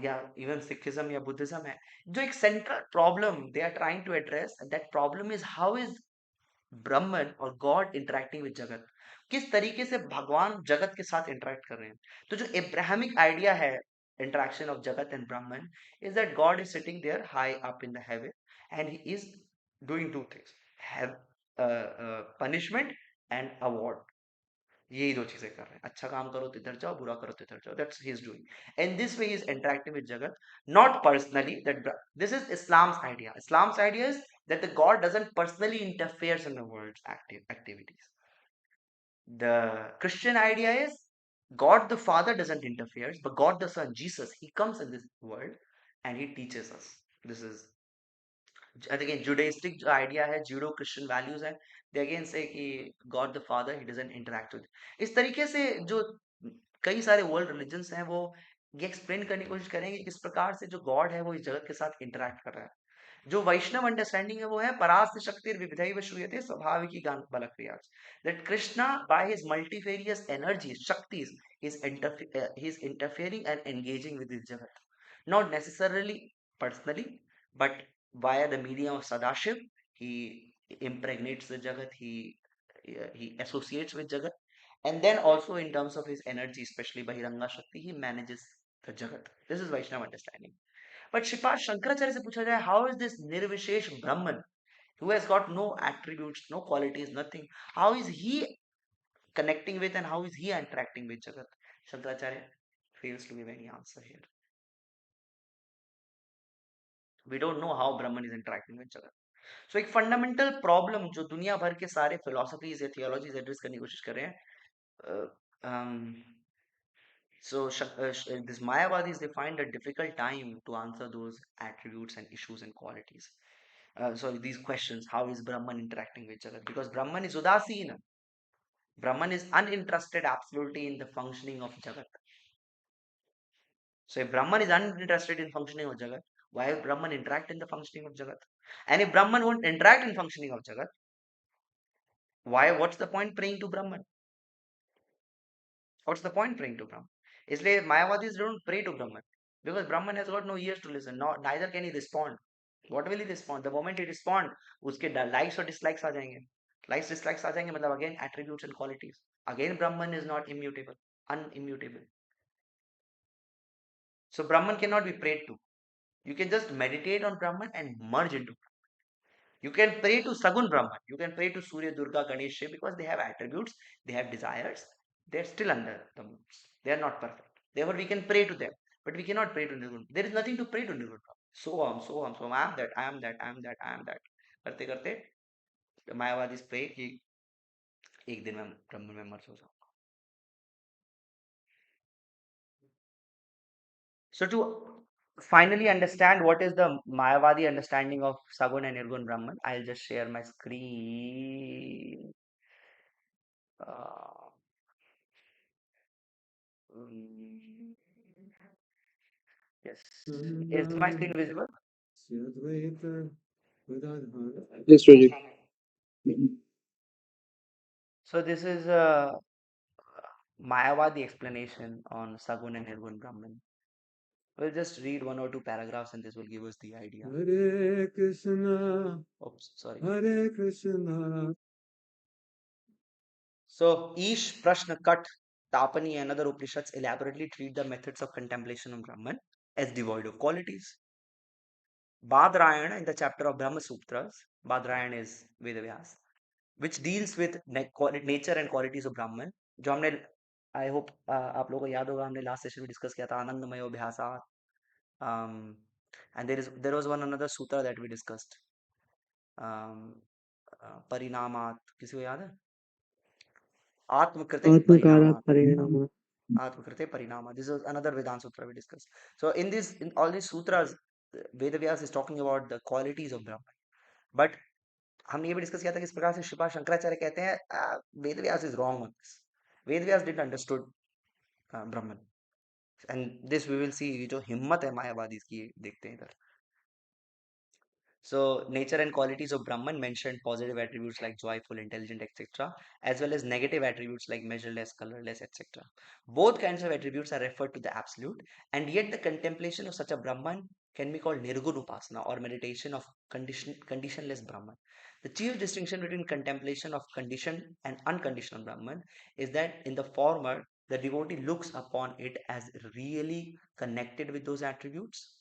या इवन सिखिज्म या बुद्धिज्म है, जो एक central problem they are trying to address, that problem is how is ब्रह्मन और गॉड इंटरेक्टिंग विद जगत. किस तरीके से भगवान जगत के साथ इंटरेक्ट कर रहे हैं. तो जो एब्राहमिक आइडिया है interaction of jagat and Brahman is that God is sitting there high up in the heaven and he is doing two things, punishment and award. यही दो चीजें कर रहे हैं. अच्छा काम करो तो इधर जाओ, बुरा करो तो इधर जाओ. That's he is doing. And this way he is interacting with जगत, not personally. That this is Islam's idea. Islam's idea is that the God doesn't personally interferes in the world's activities. The Christian idea is God the Father doesn't interfere, but God the Son, Jesus, he comes in this world and he teaches us. This is again Judaistic idea है, Judo Christian values है. They again say कि God the Father he doesn't interact with. इस तरीके से जो कई सारे world religions हैं वो ये एक्सप्लेन करने की कोशिश करेंगे किस प्रकार से जो गॉड है वो इस जगत के साथ इंटरेक्ट कर रहा है. जो वैष्णव अंडरस्टैंडिंग है वो है परास्त शक्ति विविधैव श्रूयते स्वाभाविकी गान बल क्रियाज, that Krishna by his multifarious energies shaktis is interfering and engaging with this jagat, not necessarily personally, but via the medium of Sadashiv. He impregnates the jagat, he associates with jagat, and then also in terms of his energy, especially Bahiranga Shakti, he manages the jagat. This is Vaishnava understanding. But Shripad Shankaracharya se pucha jaye, how is this Nirvishesh Brahman, who has got no attributes, no qualities, nothing, how is he connecting with and how is he interacting with Jagat? Shankaracharya fails to give any answer here. We don't know how Brahman is interacting with Jagat. So एक fundamental problem जो दुनिया भर के सारे philosophies या theologies address करने की कोशिश कर रहे हैं, this Mayavadis, they find a difficult time to answer those attributes and issues and qualities. Sorry, these questions. How is Brahman interacting with Jagat? Because Brahman is Udasina. Brahman is uninterested absolutely in the functioning of Jagat. So if Brahman is uninterested in functioning of Jagat, why will Brahman interact in the functioning of Jagat? And if Brahman won't interact in functioning of Jagat, what's the point praying to Brahman? What's the point praying to Brahman? इसलिए Mayavadis don't pray to Brahman because Brahman has got no ears to listen. Neither can he respond. What will he respond? The moment he respond, उसके likes or dislikes आ जाएंगे. Likes dislikes आ जाएंगे मतलब again attributes and qualities. Again Brahman is not immutable, unimmutable. So Brahman cannot be prayed to. You can just meditate on Brahman and merge into Brahman. You can pray to Sagun Brahman. You can pray to Surya, Durga, Ganesh, Shiv because they have attributes, they have desires. They are still under the moods. They are not perfect. Therefore, we can pray to them. But we cannot pray to Nirgun. There is nothing to pray to Nirgun. So on, so on, so on. I am that, I am that, I am that, I am that. करते करते मायावादी pray कि एक दिन मैं ब्रह्म में मर्ज हो जाऊंगा. So to finally understand what is the Mayavadi understanding of Sagun and Nirgun Brahman, I'll just share my screen. Uh, mm, yes. Is my screen visible? Yes, Rohit. So this is Mayavadi explanation on Sagun and Nirgun Brahman. We'll just read 1 or 2 paragraphs and this will give us the idea. Hare Krishna, Oops, sorry. Hare Krishna. So Ish, Prashna, Kat, Tapani and other Upanishads elaborately treat the methods of contemplation of Brahman as devoid of qualities. Badrayana in the chapter of Brahma Sutras, Badrayana is Vedavyas, which deals with nature and qualities of Brahman. जो हमने I hope आप लोगों को याद होगा हमने last session में discuss किया था आनंदमय अभ्यासात. And there was one another sutra that we discussed. परिणामात किसी को याद है? आत्मकृते परिणामात. Atmakrite Parinama. This is another Vedanta Sutra we discussed. So in all these sutras, Vedavyas is talking about the qualities of Brahman. But हमने ये भी discuss किया था कि इस प्रकार से श्रीपाद शंकराचार्य कहते हैं Vedavyas is wrong on this. Vedavyas didn't understood Brahman. And this we will see जो हिम्मत है मायावादी की देखते हैं इधर. So nature and qualities of Brahman mentioned positive attributes like joyful, intelligent, etc., as well as negative attributes like measureless, colorless, etc. Both kinds of attributes are referred to the absolute, and yet the contemplation of such a Brahman can be called Nirgun Upasana or meditation of conditionless Brahman. The chief distinction between contemplation of conditioned and unconditional Brahman is that in the former, the devotee looks upon it as really connected with those attributes.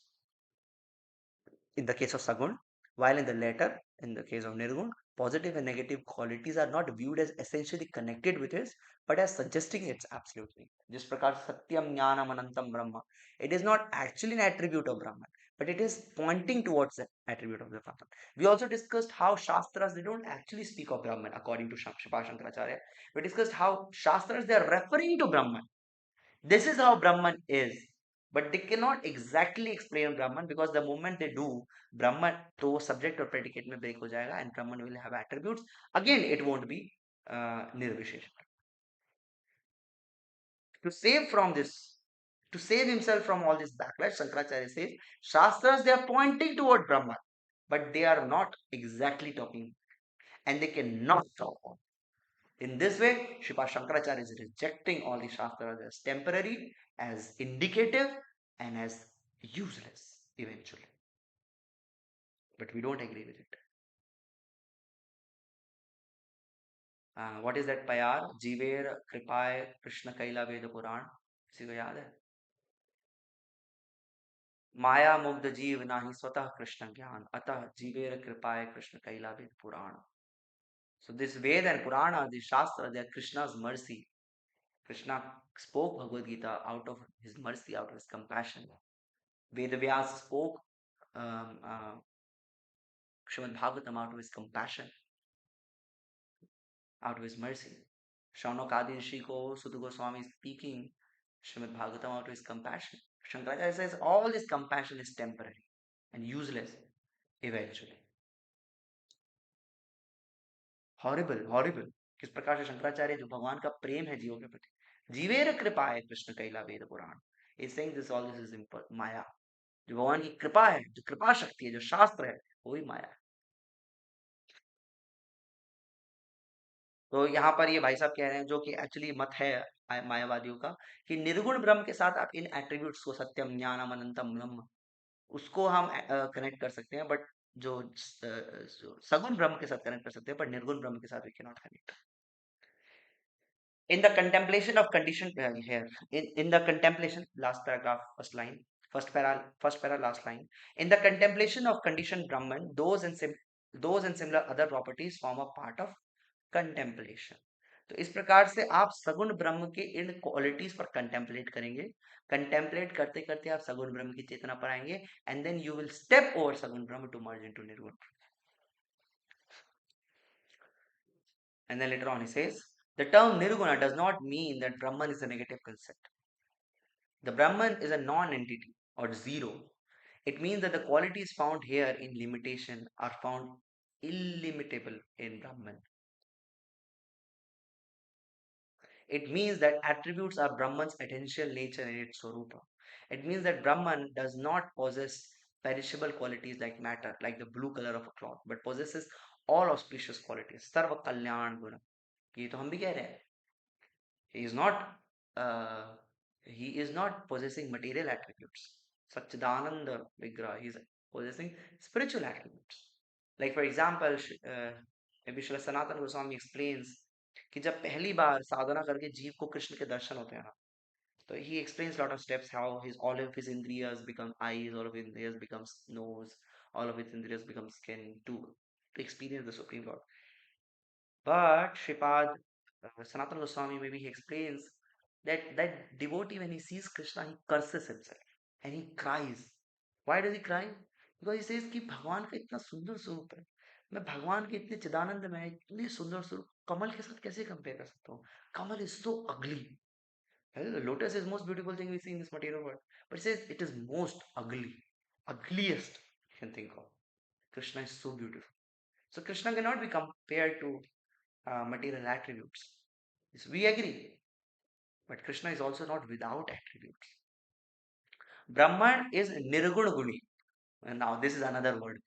In the case of Sagun, while in the latter, in the case of Nirgun, positive and negative qualities are not viewed as essentially connected with it, but as suggesting its absolute meaning. This prakar Satyam Jnanam Anantam Brahma. It is not actually an attribute of Brahman, but it is pointing towards the attribute of the Brahman. We also discussed how Shastras, they don't actually speak of Brahman according to Shripad Shankaracharya. We discussed how Shastras, they are referring to Brahman. This is how Brahman is. But they cannot exactly explain Brahman because the moment they do, Brahman तो वो subject और predicate में break हो जाएगा and Brahman will have attributes. Again, it won't be Nirvishesh. To save from this, to save himself from all this backlash, Shankaracharya says, Shastras, they are pointing toward Brahman. but they are not exactly talking, and they cannot talk on. In this way, Sripad Shankaracharya is rejecting all the Shastras as temporary, as indicative, and as useless eventually. But we don't agree with it. What is that Payar? Jiver Kripaye Krishna Kaila Veda Puran. किसी को याद है? माया मुग्ध जीव नाही स्वतः कृष्ण ज्ञान अतः जीवेर कृपाय कृष्ण कैला वेद पुराण. So this Veda and Purana, the Shastra, they are Krishna's mercy. Krishna spoke Bhagavad Gita out of his mercy, out of his compassion. Vedavyas spoke Srimad Bhagavatam out of his compassion, out of his mercy. Shaunak Adi Rishi ko Sudha Goswami is speaking Srimad Bhagavatam out of his compassion. Shankaracharya says all this compassion is temporary and useless eventually. Horrible horrible. किस प्रकार से शंकराचार्य जो भगवान का प्रेम है जीवों के प्रति, जीवेर कृपा है कृष्ण कैला वेद पुराण, is saying this all this is माया. जो भगवान की कृपा है, जो कृपा शक्ति है, जो शास्त्र है, वही माया है. तो यहाँ पर ये भाई साहब कह रहे हैं, जो कि एक्चुअली मत है मायावादियों का, कि निर्गुण ब्रह्म के साथ आप इन एट्रीब्यूट्स को सत्यम ज्ञानम अनंतम ब्रह्म, उसको हम कनेक्ट कर सकते हैं, बट जो सगुण ब्रह्म के साथ कनेक्ट कर सकते हैं, पर निर्गुण ब्रह्म के साथ we can not connect. In the contemplation of condition here, in the contemplation, last paragraph, first line, first para, last line. In the contemplation of conditioned Brahman, those and similar other properties form a part of contemplation. तो इस प्रकार से आप सगुण ब्रह्म के इन qualities पर कंटेम्पलेट करेंगे. कंटेम्पलेट करते करते आप सगुण ब्रह्म की चेतना पर आएंगे, and then you will step over saguna Brahma to merge into nirguna. And then later on he says, the term Nirguna does not mean that Brahman is a negative concept. The Brahman is a non-entity or zero. It means that the qualities found here in limitation are found illimitable in Brahman. It means that attributes are Brahman's essential nature and its Swarupa. It means that Brahman does not possess perishable qualities like matter, like the blue color of a cloth, but possesses all auspicious qualities. Sarva Kalyan Guna. ये तो हम भी कह रहे हैं. He is not possessing material attributes. Satchidananda Vigraha, he is possessing spiritual attributes. Like for example, maybe Srila Sanatana Goswami explains कि जब पहली बार साधना करके जीव को कृष्ण के दर्शन होते हैं ना, तो he explains lot of steps how all of his indriyas become eyes, all of his indriyas becomes nose, all of his indriyas become skin to experience the Supreme Lord. But Shripad Sanatana Goswami, maybe he explains that devotee, when he sees Krishna, he curses himself and he cries. Why does he cry? Because he says कि भगवान का इतना सुंदर स्वरूप है, मैं भगवान के इतने चिदानंद में इतने सुंदर स्वरूप कमल के साथ कैसे कंपेयर कर सकता हूँ? कमल is so ugly. The lotus is most beautiful thing we see in this material world, but it says it is most ugly, ugliest you can think of. Krishna is so beautiful. So Krishna cannot be compared to material attributes. Yes, we agree. But Krishna is also not without attributes. Brahman is Nirguna Guni. And now this is another word.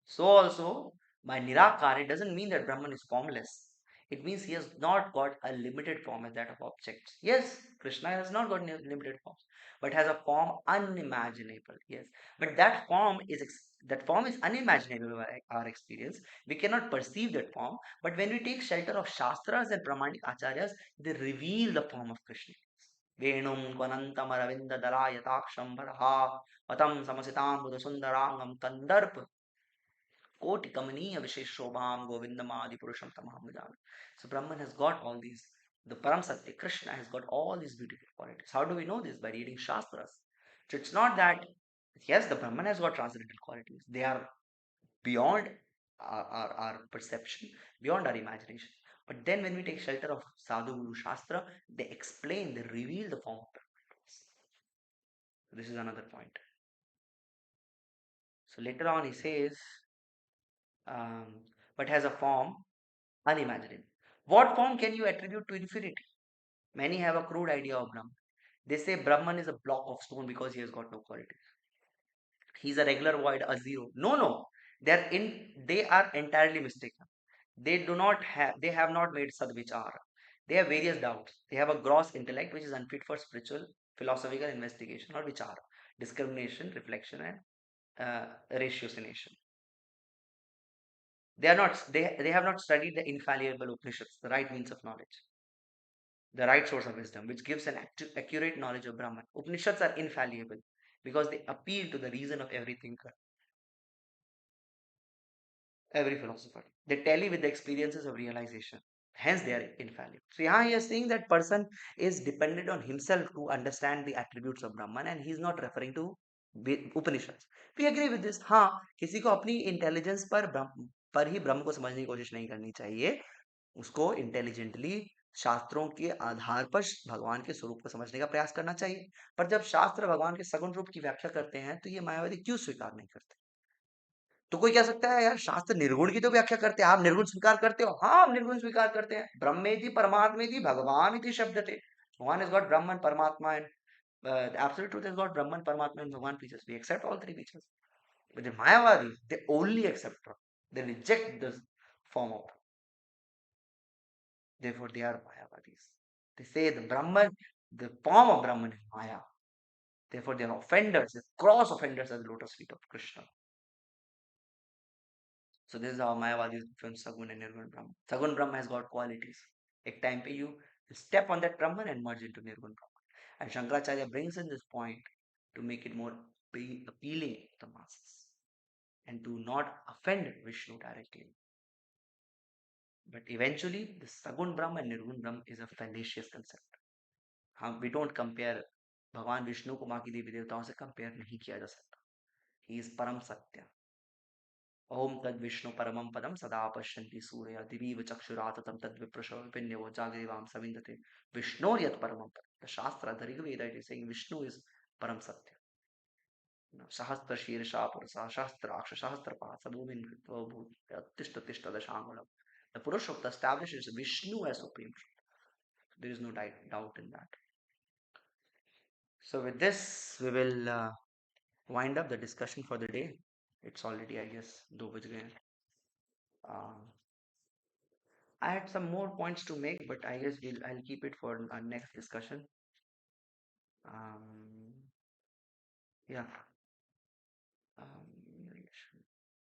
So also, by Nirakar, it doesn't mean that Brahman is formless. It means he has not got a limited form as that of objects. Yes, Krishna has not got limited forms, but has a form unimaginable. Yes, but that form is unimaginable by our experience. We cannot perceive that form, but when we take shelter of Shastras and Pramanic Acharyas, they reveal the form of Krishna. Venum Kvanantam Aravinda Dalayataksam Bharha Patam Samasitam Buddha Sundarangam Kandarp Koti Kamaniya Visheshobham Govindamadi Purusham Tamaham. So Brahman has got all these. The Param Satya, Krishna, has got all these beautiful qualities. How do we know this? By reading Shastras. So it's not that, yes, the Brahman has got transcendental qualities. They are beyond our perception, beyond our imagination. But then when we take shelter of Sadhu Guru Shastra, they explain, they reveal the form of Brahman. So this is another point. So later on he says, but has a form unimaginable. What form can you attribute to infinity? Many have a crude idea of Brahman. They say Brahman is a block of stone because he has got no quality. He's a regular void, a zero. No. They are entirely mistaken. They have not made sadvichar. They have various doubts. They have a gross intellect which is unfit for spiritual, philosophical investigation or vichara, discrimination, reflection, and ratiocination. They have not studied the infallible Upanishads, the right means of knowledge, the right source of wisdom, which gives an accurate knowledge of Brahman. Upanishads are infallible because they appeal to the reason of every thinker, every philosopher. They tally with the experiences of realization. Hence, they are infallible. So, here he is saying that person is dependent on himself to understand the attributes of Brahman, and he is not referring to Upanishads. We agree with this. हाँ, किसी को अपनी intelligence पर ही ब्रह्म को समझने की कोशिश नहीं करनी चाहिए. उसको इंटेलिजेंटली शास्त्रों के आधार पर भगवान के स्वरूप को समझने का प्रयास करना चाहिए. पर जब शास्त्र भगवान के सगुण रूप की व्याख्या करते हैं तो ये मायावादी क्यों स्वीकार नहीं करते? तो कोई कह सकता है यार शास्त्र निर्गुण की तो व्याख्या करते हैं, आप निर्गुण स्वीकार करते हो? हाँ, हम निर्गुण स्वीकार करते हैं. ब्रह्मेति परमात्मेति भगवान इति शब्दते. भगवान इज गॉड, ब्रह्मन, परमात्मा, and absolute truth is God, Brahman, Paramatma, and Bhagavan preachers. We accept all three preachers. But the Mayavadi, they only accept Brahman. They reject the form of Brahman. Therefore, they are Mayavadis. They say the Brahman, the form of Brahman is Maya. Therefore, they are offenders, cross offenders at the lotus feet of Krishna. So this is how Mayavadis define Sagun and Nirgun Brahman. Sagun Brahman has got qualities. Ek time pe you step on that Brahman and merge into Nirgun Brahman. And Shankaracharya brings in this point to make it more appealing to the masses and to not offend Vishnu directly. But eventually, the Sagun Brahma and Nirgun Brahma is a fallacious concept. We don't compare भगवान विष्णु को बाकी देवी देवताओं से compare नहीं किया जा सकता. He is परम सत्य. ओम तद विष्णु परमं पदम सदा पश्यन्ति सूर्य दिवीव चक्षुराततं तद विप्रशो विपिन्यो जागरिवाम सविन्दते विष्णोर्यत् परमं पदम. The Shastra, the Rig Veda, it is saying Vishnu is param satya. सहस्त्र शीर्षा पुरुषा सहस्त्राक्ष सहस्त्रपाद सबूमिन तिष्ठ तिष्ठ दशांगुलम. The Purushokta establishes Vishnu as supreme truth. There is no doubt in that. So with this, we will wind up the discussion for the day. It's already, I guess, 2 baj gaye. I had some more points to make, but I guess I'll keep it for our next discussion. Yeah.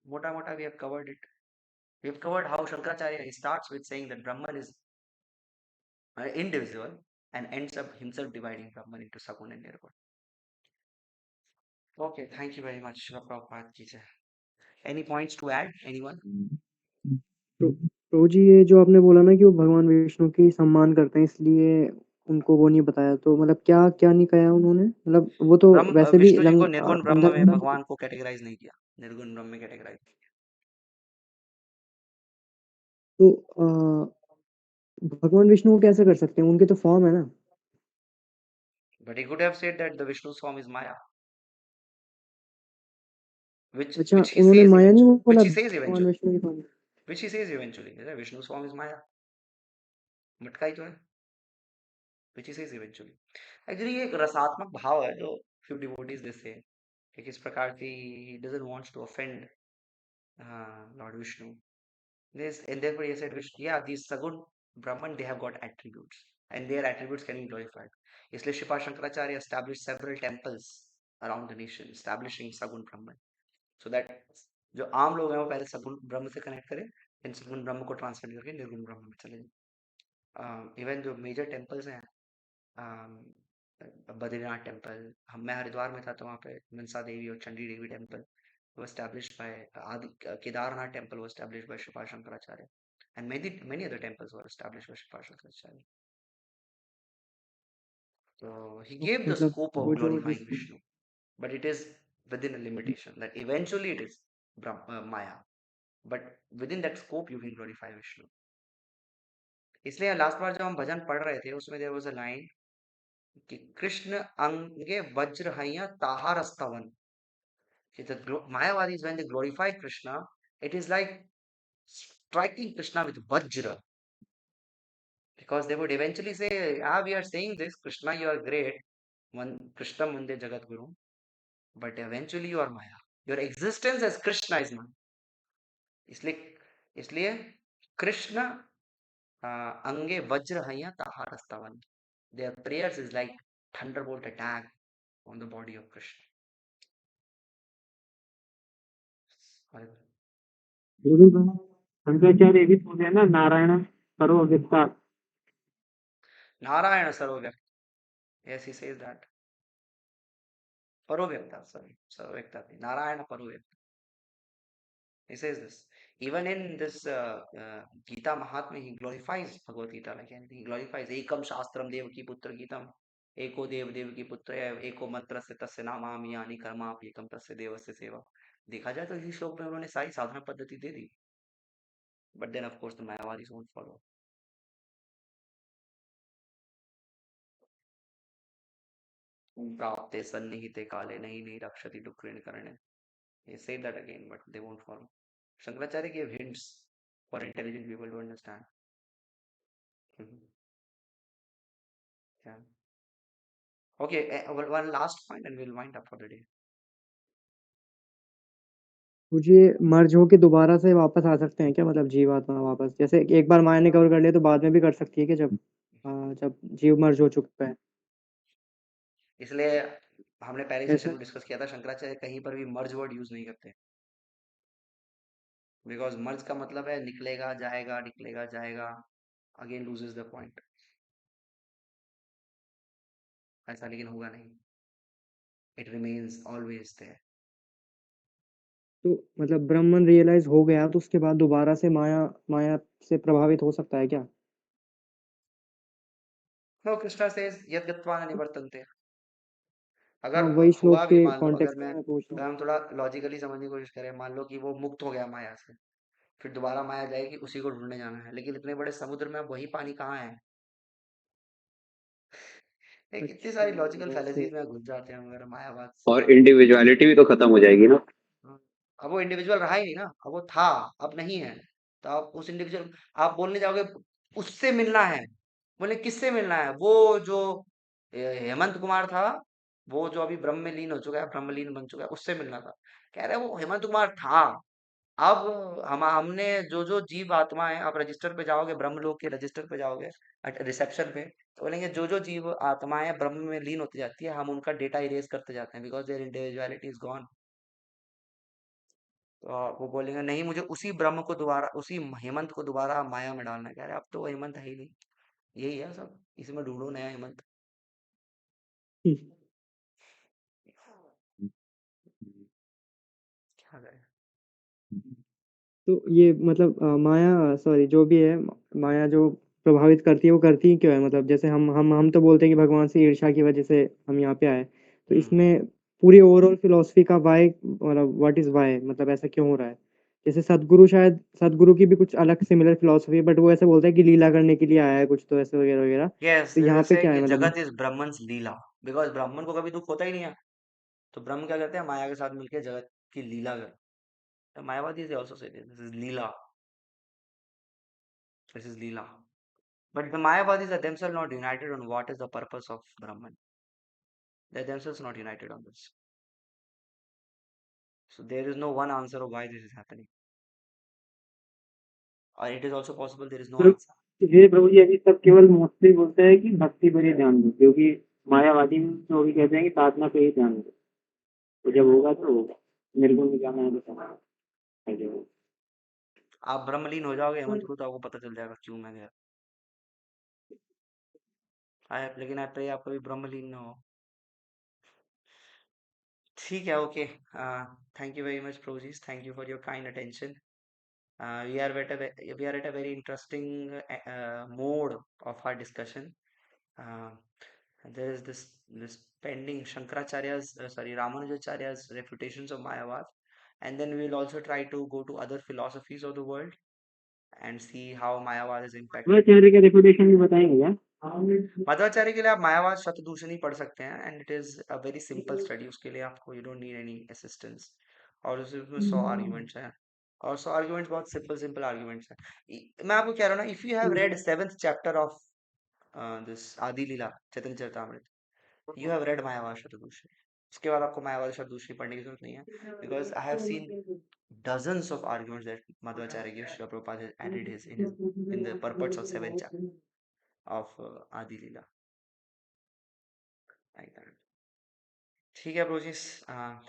Mota mota, we have covered it. We have covered how Shankaracharya starts with saying that Brahman is indivisible and ends up himself dividing Brahman into Sagun and Nirgun. Okay, thank you very much, Shiva Prabhupada ji. Any points to add? Anyone? तो जी ये जो आपने बोला ना कि वो भगवान विष्णु की सम्मान करते हैं इसलिए उनको वो नहीं बताया, तो मतलब क्या क्या नहीं कहा उन्होंने, मतलब वो तो वैसे भी विष्णु जी को निर्गुण ब्रह्म अंदर में भगवान को कैटेगराइज नहीं किया, निर्गुण ब्रह्म में कैटेगराइज किया. तो भगवान विष्णु को कैसे कर सकते हैं, उनके तो फॉर्म है ना. But he could have said that the Vishnu's form is Maya. Which अच्छा, he उन्होंने says माया नहीं eventually. बोला Which he says भगवान eventually. विष्णु की form. Which he says eventually. Vishnu's form is Maya. मटका ही तो है. Which he says eventually. Actually ये एक रसात्मक भाव है जो few devotees they say कि किस प्रकार से he doesn't want to offend Lord Vishnu. This and therefore he said, yeah, these Sagun Brahman, they have got attributes and their attributes can be glorified. इसलिए Sripad Shankaracharya established several temples around the nation, establishing Sagun Brahman, so that जो आम लोग हैं वो पहले सगुण ब्रह्म से connect करें, इन सगुण ब्रह्म को ट्रांसफर करके निर्गुण ब्रह्म में चले जाएं. इवन जो मेजर टेम्पल्स हैं, बद्रीनाथ टेम्पल, मैं हरिद्वार में था तो वहाँ पे मनसा देवी और Chandi Devi temple was established by Kedarnath temple was established by Sripad Shankaracharya, and many other temples were established by Sripad Shankaracharya. So he gave the scope of glorifying Vishnu, but it is within a limitation that eventually it is Maya, but within that scope you can glorify Vishnu. इसलिए last बार जब हम भजन पढ़ रहे थे उसमें there was a line कि कृष्ण अंगे वज्र हैया ताहारस्तवन. The Mayavadis, when they glorify Krishna, it is like striking Krishna with Vajra. Because they would eventually say, we are saying this, Krishna, you are great, Krishna Munde Jagat Guru, but eventually you are Maya. Your existence as Krishna is Maya. इसलिए इसलिए कृष्ण अंगे वज्र हया ताहारस्तवन, their prayers is like thunderbolt attack on the body of Krishna. बिल्कुल शंकराचार्य भी बोलते हैं ना, नारायण सर्वव्यापी। Narayana Sarvavyakta. Yes, he says that. Parovyakta, sorry. Sarvavyakta. Narayana Parovyakta. He says this. Even in this Gita Mahatmya, he glorifies Bhagavad Gita like anything. He glorifies Ekam Shastram Devaki Putra Gitam. Eko Dev Devaki Putra Eko Matrasya Tasya Namami Yani Karma Ekam Tasya Devasya Seva. देखा जाए तो इसी श्लोक में उन्होंने सारी साधना पद्धति दे दी. But then of course the Mayavadis won't follow. प्राप्ते सन्निहिते काले नहीं नहीं रक्षति डुक्रेण करणे. He said that again, but they won't follow. Shankaracharya gave hints for intelligent people to understand. Yeah. Okay, one last point and we'll wind up for the day. मुझे मर्ज होके दोबारा से वापस आ सकते हैं क्या, मतलब जीवात्मा वापस, जैसे एक बार माया ने कवर कर लिया तो बाद में भी कर सकती है क्या, जब जीव मर्ज हो चुका है? इसलिए हमने पहले ऐसा सेशन में डिस्कस किया था, शंकराचार्य कहीं पर भी मर्ज वर्ड यूज नहीं करते, बिकॉज मर्ज का मतलब है निकलेगा जाएगा, अगेन लूजेस द पॉइंट. ऐसा लेकिन होगा नहीं, इट रिमेन्स ऑलवेज देयर. तो मतलब ब्रह्मन रियलाइज हो गया तो उसके बाद दोबारा से माया माया से प्रभावित हो सकता है क्या? नो, कृष्णा सेज यद गत्वा न निवर्तन्ते. हाँ, अगर वही श्लोक हुआ भी, के मान लो, कॉन्टेक्स्ट में मैं पूछ रहा अगर हूँ। हम थोड़ा लॉजिकली समझने की कोशिश करें, मान लो कि वो मुक्त हो गया माया से, फिर दोबारा माया जाएगी, उसी को ढूंढने जाना है, लेकिन इतने बड़े समुद्र में अब वही पानी कहाँ है? ये कितनी अच्छा, सारी लॉजिकल वैसे फैलेसीज में घुस जाते हैं अगर मायावाद और इंडिविजुअलिटी भी तो खत्म हो जाएगी ना। हाँ, अब वो इंडिविजुअल रहा ही नहीं ना, अब वो था, अब नहीं है, तो आप उस इंडिविजुअल, आप बोलने जाओगे उससे मिलना है, बोले किससे मिलना है? वो जो हेमंत कुमार था, वो जो अभी ब्रह्म में लीन हो चुका है, ब्रह्मलीन बन चुका है, उससे मिलना था. कह रहे हैं वो हेमंत कुमार था. अब हमने जो जो जीव आत्माएं, आप रजिस्टर पे जाओगे, ब्रह्मलोक के रजिस्टर पे जाओगे, रिसेप्शन पे, तो बोलेंगे जो जो जीव आत्माएं ब्रह्म में लीन होती जाती है, हम उनका डेटा इरेज करते जाते हैं, because there individuality is gone. तो वो बोलेंगे नहीं, मुझे उसी ब्रह्म को दोबारा, उसी हेमंत को दोबारा माया में डालना है. कह रहे अब तो वो हेमंत है ही नहीं, यही है सब, इसमें ढूंढो नया हेमंत. क्या करें? तो ये मतलब माया, सॉरी, जो भी है, माया जो प्रभावित करती है वो करती ही क्यों है? मतलब जैसे हम तो बोलते हैं कि भगवान से ईर्ष्या की वजह से हम यहाँ पे आए, तो इसमें पूरी ओवरऑल फिलोसफी का वाई, मतलब व्हाट इज वाई, मतलब ऐसा क्यों हो रहा है? जैसे सदगुरु, शायद सदगुरु की भी कुछ अलग सिमिलर फिलोसफी है, बट वो ऐसे बोलता है कि लीला करने के लिए आया है कुछ, तो ऐसे वगैरह वगैरह. यस, तो दे यहाँ विल पे से क्या है कि मतलब? जगत इज ब्रह्मन्स लीला, बिकॉज ब्राह्मण को कभी दुख होता ही नहीं है, तो ब्रह्म क्या करते हैं, माया के साथ मिलकर जगत की लीला करते हैं. मायावादी से also say this is Leela, this is Leela. But the Mayavadis are themselves not united on what is the purpose of Brahman. They are themselves not united on this. So there is no one answer of why this is happening. Or it is also possible there is no Prabhu answer. ये प्रभु जी अभी सब केवल mostly बोलते हैं कि भक्ति पर ही ध्यान दो, क्योंकि मायावादी में तो भी कहते हैं कि साधना पे ही ध्यान दो, तो जब होगा तो होगा, निर्गुण में जाना है तो जाना। आप ब्रह्मलीन हो जाओगे हेमंत को, तो आपको पता चल जाएगा क्यों मैं गया. लेकिन आई प्रे आप कभी ब्रह्मलीन ना हो. ठीक है, okay. Thank you very much प्रोजीज, thank you for your kind attention. We are at a very interesting mode of our discussion. Uh, there is this pending Shankaracharya's, sorry, Ramanujacharya's refutations of Mayavad, and then we will also try to go to other philosophies of the world and see how Mayavad is impacted. चेहरे का reputation भी बताएंगे क्या? मध्वाचार्य के लिए आप मायावाद शतदूषणी पढ़ सकते हैं, and it is a very simple study. उसके लिए आपको you don't need any assistance, और उसमें 100 आर्ग्यूमेंट्स हैं, और 100 आर्ग्यूमेंट्स बहुत सिंपल सिंपल आर्ग्यूमेंट्स हैं. मैं आपको कह रहा हूँ ना, if you have read 7th chapter of this आदि लीला चैतन्य Charitamrita, you have read Mayavad Shatadusha. उसके बाद आपको मायावादी शब्द दूसरी पढ़ने की जरूरत नहीं है, because I have seen dozens of arguments that Madhvacharya gives. Srila Prabhupada has added his in the purports of 7th chapter of Adi Leela, like that. ठीक है ब्रोजीस,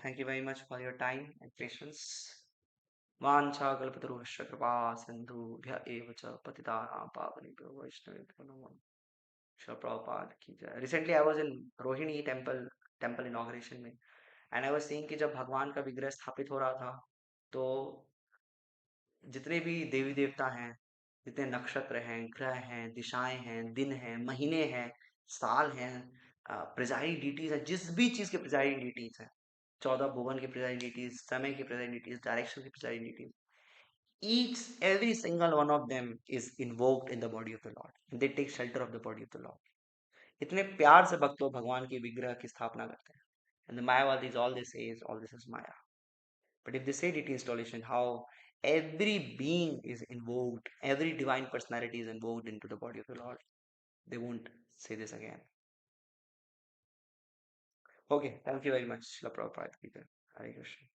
thank you very much for your time and patience. वाञ्छा कल्पतरुश्च कृपा सिन्धुभ्य एव च पतितानां पावनेभ्यो वैष्णवेभ्यो नमो नमः. Srila Prabhupada की जय. Recently I was in Rohini temple inauguration में, and I was seeing कि जब भगवान का विग्रह स्थापित हो रहा था, तो जितने भी देवी देवता हैं, जितने नक्षत्र हैं, ग्रह हैं, दिशाएं हैं, दिन हैं, महीने हैं, साल हैं, प्रिजाइडिंग डीटीज हैं, जिस भी चीज के प्रिजाइडिंग डीटीज हैं, 14 भुवन के प्रिजाइडिंग डीटीज, समय के प्रिजाइडिंग डीटीज, डायरेक्शन के presiding deities, each every single one of them is invoked in the body of the Lord. They take shelter of the body of the Lord. इतने प्यार से भक्त लोग भगवान के विग्रह की स्थापना करते हैं. And the Mayavadis, all they say is all this is Maya. But if they say deity installation, how every being is invoked, every divine personality is invoked into the body of the Lord, they won't say this again. Okay, thank you very much, Shila Prabhupada. Hare Krishna.